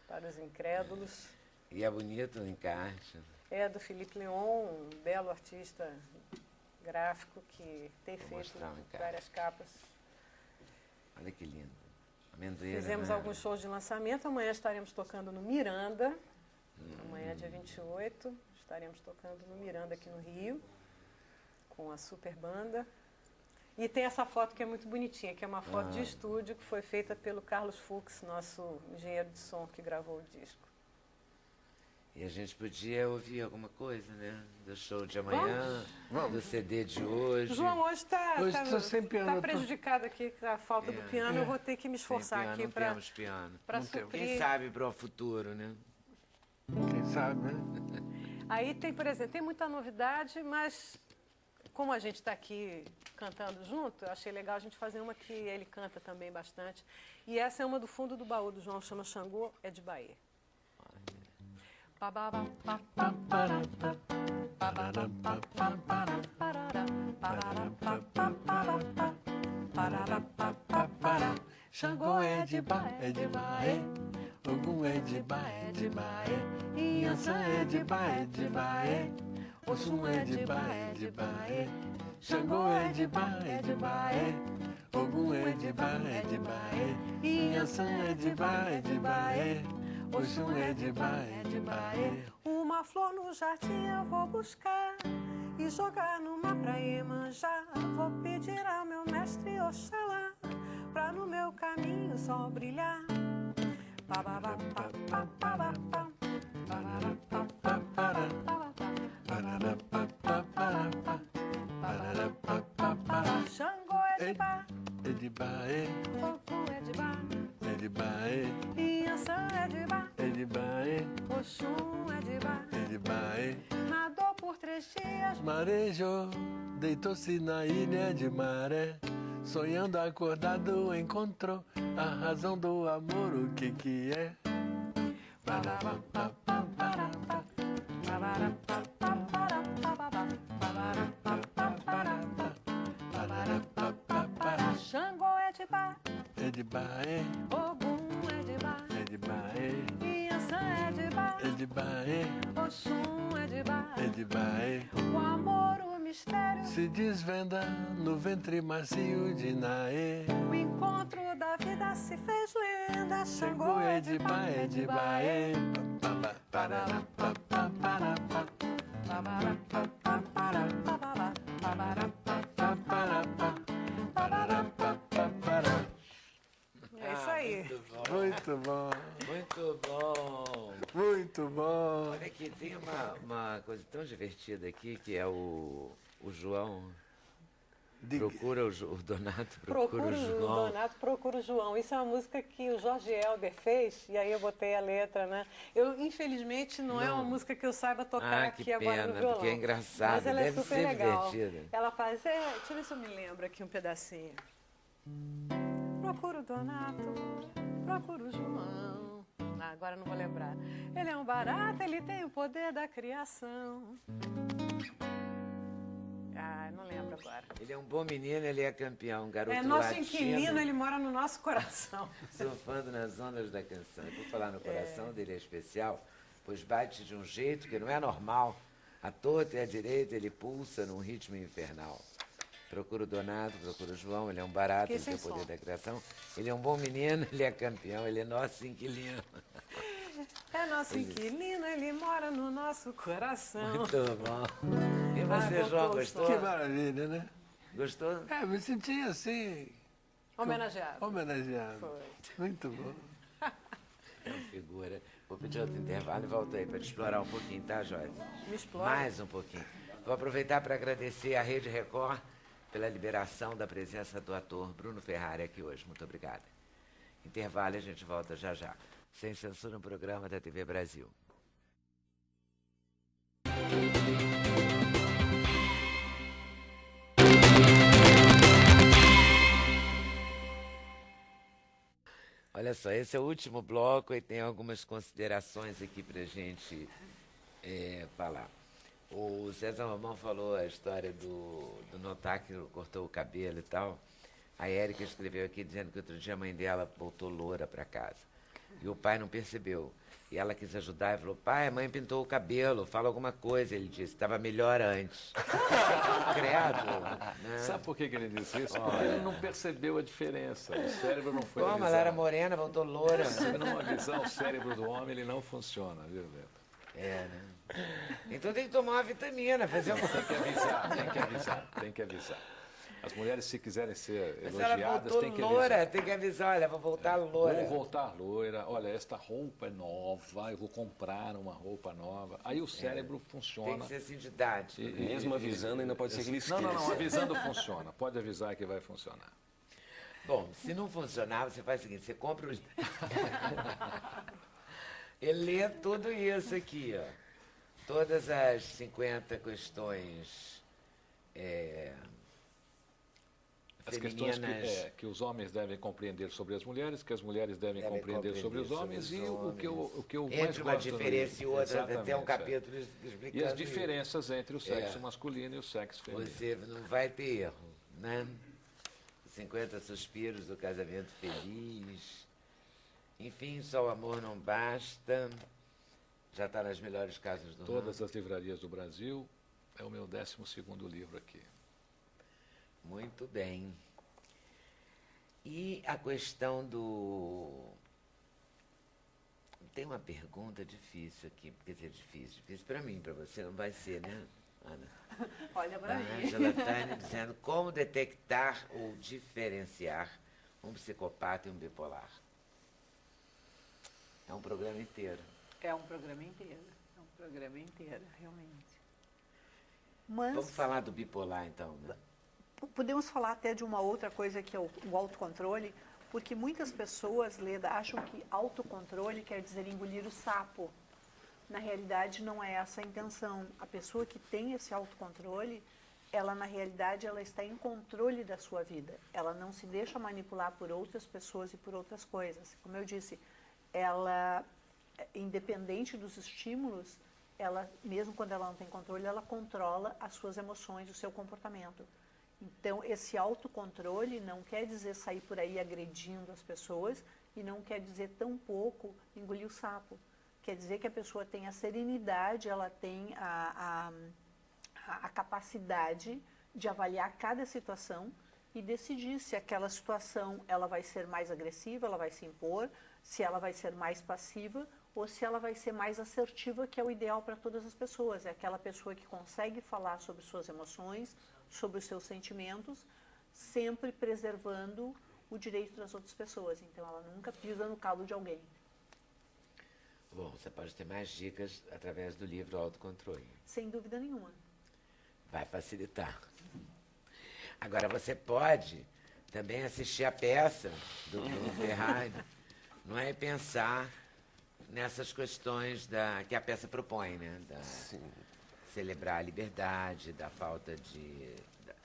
para os incrédulos. E é bonito o encarte. É do Felipe Leon, um belo artista gráfico que tem feito várias capas. Olha que lindo. Amendoeira, Fizemos né? alguns shows de lançamento. Amanhã estaremos tocando no Miranda. Amanhã, dia 28, estaremos tocando no Miranda, aqui no Rio, com a super banda. E tem essa foto que é muito bonitinha, que é uma foto de estúdio que foi feita pelo Carlos Fux, nosso engenheiro de som que gravou o disco. E a gente podia ouvir alguma coisa, né? Do show de amanhã, do CD de hoje. João hoje está sem piano, prejudicado aqui com a falta do piano. Eu vou ter que me esforçar piano, aqui não temos piano. para Quem suprir. sabe para o futuro, né? Quem sabe, né? Aí tem, por exemplo, tem muita novidade, mas como a gente está aqui cantando junto, eu achei legal a gente fazer uma que ele canta também bastante. E essa é uma do fundo do baú do João, chama Xangô é de Bahia. Xangô é de Bahia, Ogum é de Bahia, Inhansã é de Bahia, Oxum é de Bahia, Xangô é de Bahia, Ogum é de Bahia, Inhansã é de Bahia, Oxum é de Bahia. Uma flor no jardim eu vou buscar e jogar numa praia e manjar. Vou pedir ao meu mestre Oxalá pra no meu caminho o sol brilhar. Xangô é de Bahia, Ogum é de Bahia, Inhansã é de Bahia, Oxum é de Bahia. Nadou por 3 dias, marejou, deitou-se na ilha de Maré. Sonhando acordado encontrou a razão do amor, o que é? Xangô é de Bahia, Ogum é de Bahia, Inhansã é de Bahia, Oxum é de Bahia. O amor, o mistério, Se desvenda no ventre macio de Naê. o encontro da vida se fez lenda. Xangô é de Bahia, É isso aí. Muito bom, Muito bom. muito bom. Olha aqui, tem uma coisa tão divertida aqui, que é o João. Procura o Donato, procura o João. Donato, procura o João. Isso é uma música que o Jorge Elber fez, e aí eu botei a letra, né? Eu, infelizmente, não é uma música que eu saiba tocar que aqui agora no pena, violão. porque é engraçado, Mas ela deve é super ser legal. divertida. Ela faz, deixa eu ver se eu me lembro aqui um pedacinho. Procuro o Donato, procuro o João. Agora não vou lembrar. Ele é um barato, ele tem o poder da criação. Não lembro agora. Ele é um bom menino, ele é campeão, garoto É nosso latino, inquilino, ele mora no nosso coração. surfando nas ondas da canção. E por falar no coração dele é especial, pois bate de um jeito que não é normal. À torta e à direita ele pulsa num ritmo infernal. Procura o Donato, procura o João, ele é um barato, Fiquei ele tem o sem poder som. da criação. Ele é um bom menino, ele é campeão, ele é nosso inquilino. É nosso inquilino, ele mora no nosso coração. Muito bom. E você, voltou João, o gostou? Que maravilha, né? Gostou? É, me senti assim, Homenageado. homenageado. Foi. Muito bom. É uma figura. Vou pedir outro intervalo e volto aí para te explorar um pouquinho, tá, Joyce? Me explora. Mais um pouquinho. Vou aproveitar para agradecer à Rede Record pela liberação da presença do ator Bruno Ferrari aqui hoje. Muito obrigada. Intervalo e a gente volta já já. Sem censura no programa da TV Brasil. Olha só, esse é o último bloco e tem algumas considerações aqui para a gente falar. O César Romão falou a história do Notar que cortou o cabelo e tal. A Érica escreveu aqui dizendo que outro dia a mãe dela voltou loura para casa. E o pai não percebeu. E ela quis ajudar e falou, pai, a mãe pintou o cabelo, fala alguma coisa. Ele disse, estava melhor antes. Credo. Né? Sabe por que ele disse isso? Porque ele não percebeu a diferença. O cérebro não foi Como avisado. ela era morena, voltou loura. Se não avisar o cérebro do homem, ele não funciona, viu, Beto? É, né? Então tem que tomar uma vitamina, fazer uma... Tem que avisar, tem que avisar, tem que avisar. As mulheres, se quiserem ser Mas ela elogiadas, voltou tem que loura, avisar. tem que avisar, olha, vou voltar loura. Vou voltar loira, olha, esta roupa é nova, eu vou comprar uma roupa nova. Aí o cérebro Tem funciona. que ser assim de idade. Mesmo avisando, ainda pode ser que ele esqueça. Não, avisando funciona. Pode avisar que vai funcionar. Bom, se não funcionar, você faz o seguinte, você compra o livro. E lê tudo isso aqui, ó. Todas as 50 questões As questões femininas. que os homens devem compreender sobre as mulheres, que as mulheres devem compreender sobre os homens, e o que eu mais Entre uma gosto no diferença livro. e outra, Exatamente, tem um é. capítulo explicando E as isso. diferenças entre o sexo masculino e o sexo feminino. Você não vai ter erro, né? 50 suspiros do casamento feliz. Enfim, só o amor não basta. Já está nas melhores casas do Todas mundo. as livrarias do Brasil. É o meu 12º livro aqui. Muito bem. E a questão do... Tem uma pergunta difícil aqui, quer dizer, difícil para mim, para você não vai ser, né, Ana? Olha Da para mim. Angela Tânia dizendo como detectar ou diferenciar um psicopata e um bipolar. É um programa inteiro. É um programa inteiro. É um programa inteiro, realmente. Mas Vamos falar do bipolar, então, né? podemos falar até de uma outra coisa que é o autocontrole, porque muitas pessoas, Leda, acham que autocontrole quer dizer engolir o sapo. Na realidade, não é essa a intenção. A pessoa que tem esse autocontrole, ela, na realidade, ela está em controle da sua vida. Ela não se deixa manipular por outras pessoas e por outras coisas. Como eu disse, ela, independente dos estímulos, ela, mesmo quando ela não tem controle, ela controla as suas emoções, o seu comportamento. Então, esse autocontrole não quer dizer sair por aí agredindo as pessoas e não quer dizer tampouco engolir o sapo. Quer dizer que a pessoa tem a serenidade, ela tem a capacidade de avaliar cada situação e decidir se aquela situação ela vai ser mais agressiva, ela vai se impor, se ela vai ser mais passiva ou se ela vai ser mais assertiva, que é o ideal para todas as pessoas. É aquela pessoa que consegue falar sobre suas emoções, sobre os seus sentimentos, sempre preservando o direito das outras pessoas. Então, ela nunca pisa no calo de alguém. Bom, você pode ter mais dicas através do livro Autocontrole. Sem dúvida nenhuma. Vai facilitar. Agora, você pode também assistir a peça do Bruno Ferrari, não é? E pensar nessas questões que a peça propõe, né? Celebrar a liberdade, da falta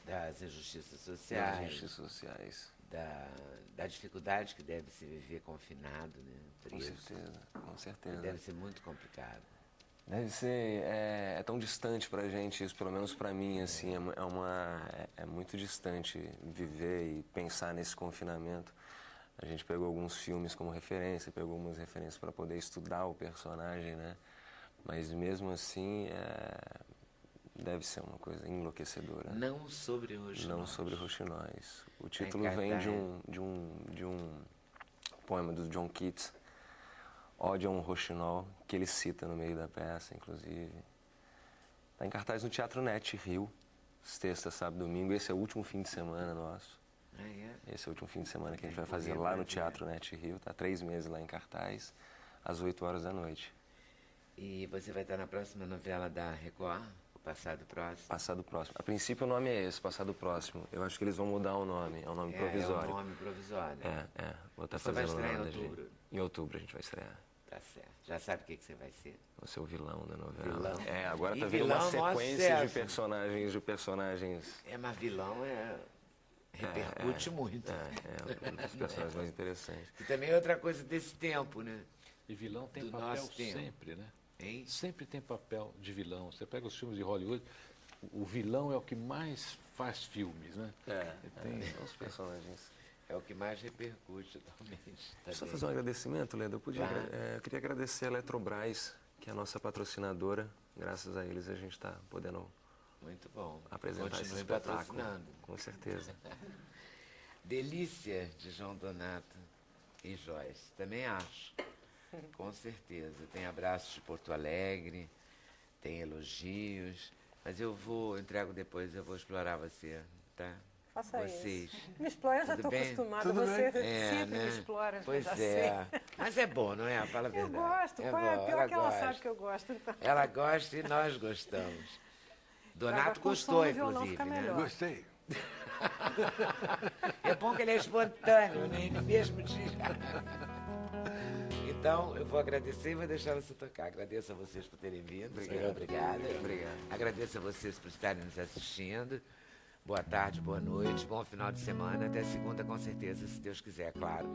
das injustiças sociais. Das injustiças sociais. da dificuldade que deve se viver confinado, né? Preso. Com certeza. Deve ser muito complicado. Deve ser, é tão distante pra gente isso, pelo menos pra mim, assim, é muito distante viver e pensar nesse confinamento. A gente pegou alguns filmes como referência, pegou algumas referências para poder estudar o personagem, né? Mas mesmo assim, deve ser uma coisa enlouquecedora. Não sobre Roxinóis. Não sobre Roxinóis. O título vem de um poema do John Keats, Ode a um Roxinol, que ele cita no meio da peça, inclusive. Está em cartaz no Teatro Net Rio, sexta, sábado, domingo. Esse é o último fim de semana nosso. Esse é o último fim de semana que a gente vai fazer lá no Teatro Net Rio. Está 3 meses lá em cartaz, às 8 horas da noite. E você vai estar na próxima novela da Record, O Passado Próximo? Passado Próximo. A princípio o nome é esse, Passado Próximo. Eu acho que eles vão mudar o nome, é um nome provisório. É um nome provisório. Vou estar Você vai fazendo estrear em nada outubro? Em outubro a gente vai estrear. Tá certo. Já sabe o que você vai ser? Vou ser o vilão da novela. Vilão. Agora E tá vindo uma vilão, sequência nossa, de personagens. Mas vilão repercute muito. Um dos personagens mais interessantes. E também é outra coisa desse tempo, né? E vilão tem Do papel nosso tempo. sempre, né? Hein? Sempre tem papel de vilão. Você pega os filmes de Hollywood, o vilão é o que mais faz filmes, né? São os personagens. É o que mais repercute totalmente. Deixa eu fazer um agradecimento, Leda. Eu queria agradecer a Eletrobras, que é a nossa patrocinadora. Graças a eles a gente está podendo Muito bom. apresentar esse Continue espetáculo. patrocinando. Com certeza. Delícia de João Donato e Joyce. Também acho. Com certeza. Tem abraços de Porto Alegre, tem elogios. Mas entrego depois, eu vou explorar você, tá? Faça Vocês. isso. Me explora, eu já Tudo estou bem? acostumada. Tudo Você bem? sempre né? me explora, Pois já é. sei. Mas é bom, não é? Fala a Eu verdade. gosto, É pior bom, que ela gosta. sabe que eu gosto. Então. Ela gosta e nós gostamos. Donato com gostou, som, o violão inclusive, fica né? melhor. Gostei. É bom que ele é espontâneo, né? Ele mesmo diz. Então, eu vou agradecer e vou deixar você tocar. Agradeço a vocês por terem vindo. Obrigado. Agradeço a vocês por estarem nos assistindo. Boa tarde, boa noite, bom final de semana. Até segunda, com certeza, se Deus quiser, claro.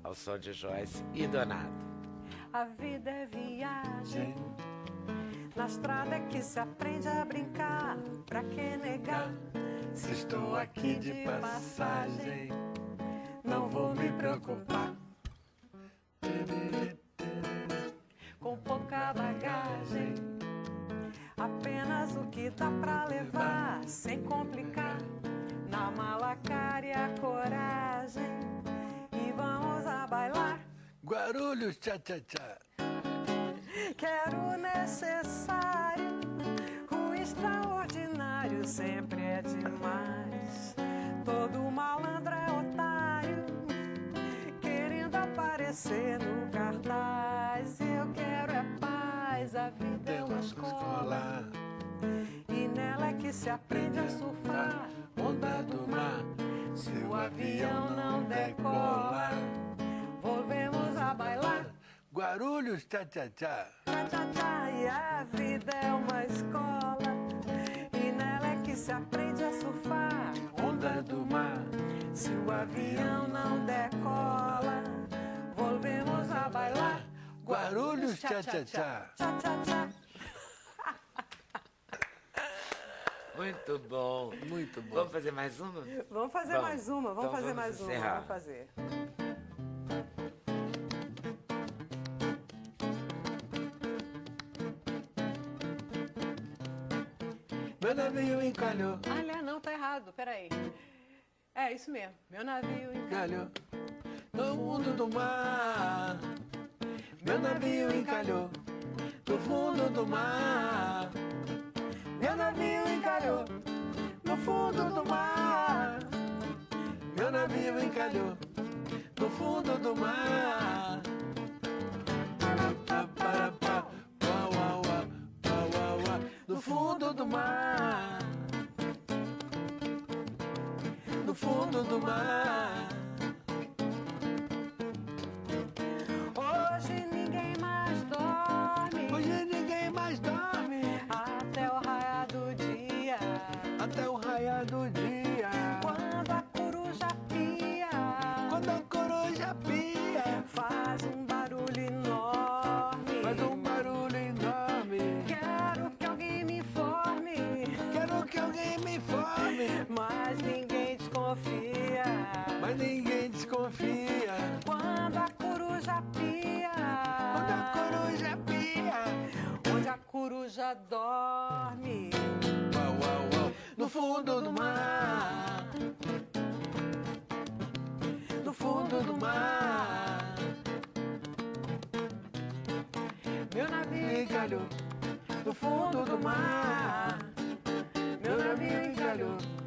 Ao som de Joyce e Donato. A vida é viagem, na estrada é que se aprende a brincar. Pra que negar? Se estou aqui de passagem, não vou me preocupar. Com pouca bagagem, apenas o que dá pra levar, sem complicar. Na mala cara e a coragem, e vamos a bailar. Guarulhos, tchá-tchá-tchá. Quero o necessário, o extraordinário sempre é demais. Todo malandro é otário, querendo aparecer no cartaz. Eu quero é paz, a vida é uma escola, e nela é que se aprende a surfar. Onda do mar, Se o avião não decola, volvemos a bailar. Guarulhos, tchá-tchá-tchá. Tchá, tchá, tchá, e a vida é uma escola, e nela é que se aprende a surfar. Onda do mar, Se o avião não decola, volvemos a bailar. Guarulhos, tchá-tchá-tchá. Tchá, tchá, tchá. Muito bom. Muito bom. Vamos fazer mais uma? Vamos fazer Vamos. mais uma, vamos Então fazer vamos mais uma. encerrar. Vamos fazer. Meu navio encalhou, Olha, não, tá errado, peraí. É isso mesmo, meu navio encalhou no fundo do mar. Meu navio encalhou no fundo do mar. Meu navio encalhou No fundo do mar. Meu navio encalhou no fundo do mar. No fundo do mar. No fundo do mar. Hoje ninguém mais dorme, Hoje ninguém mais dorme até o raiar do dia. até o raiar do dia. Quando a coruja pia, confia. mas ninguém desconfia. Quando a coruja pia. Quando a coruja pia. Onde a coruja dorme. Uau, uau, uau. No fundo do mar. No fundo do mar. Meu navio Encalhou no fundo do mar. Meu navio encalhou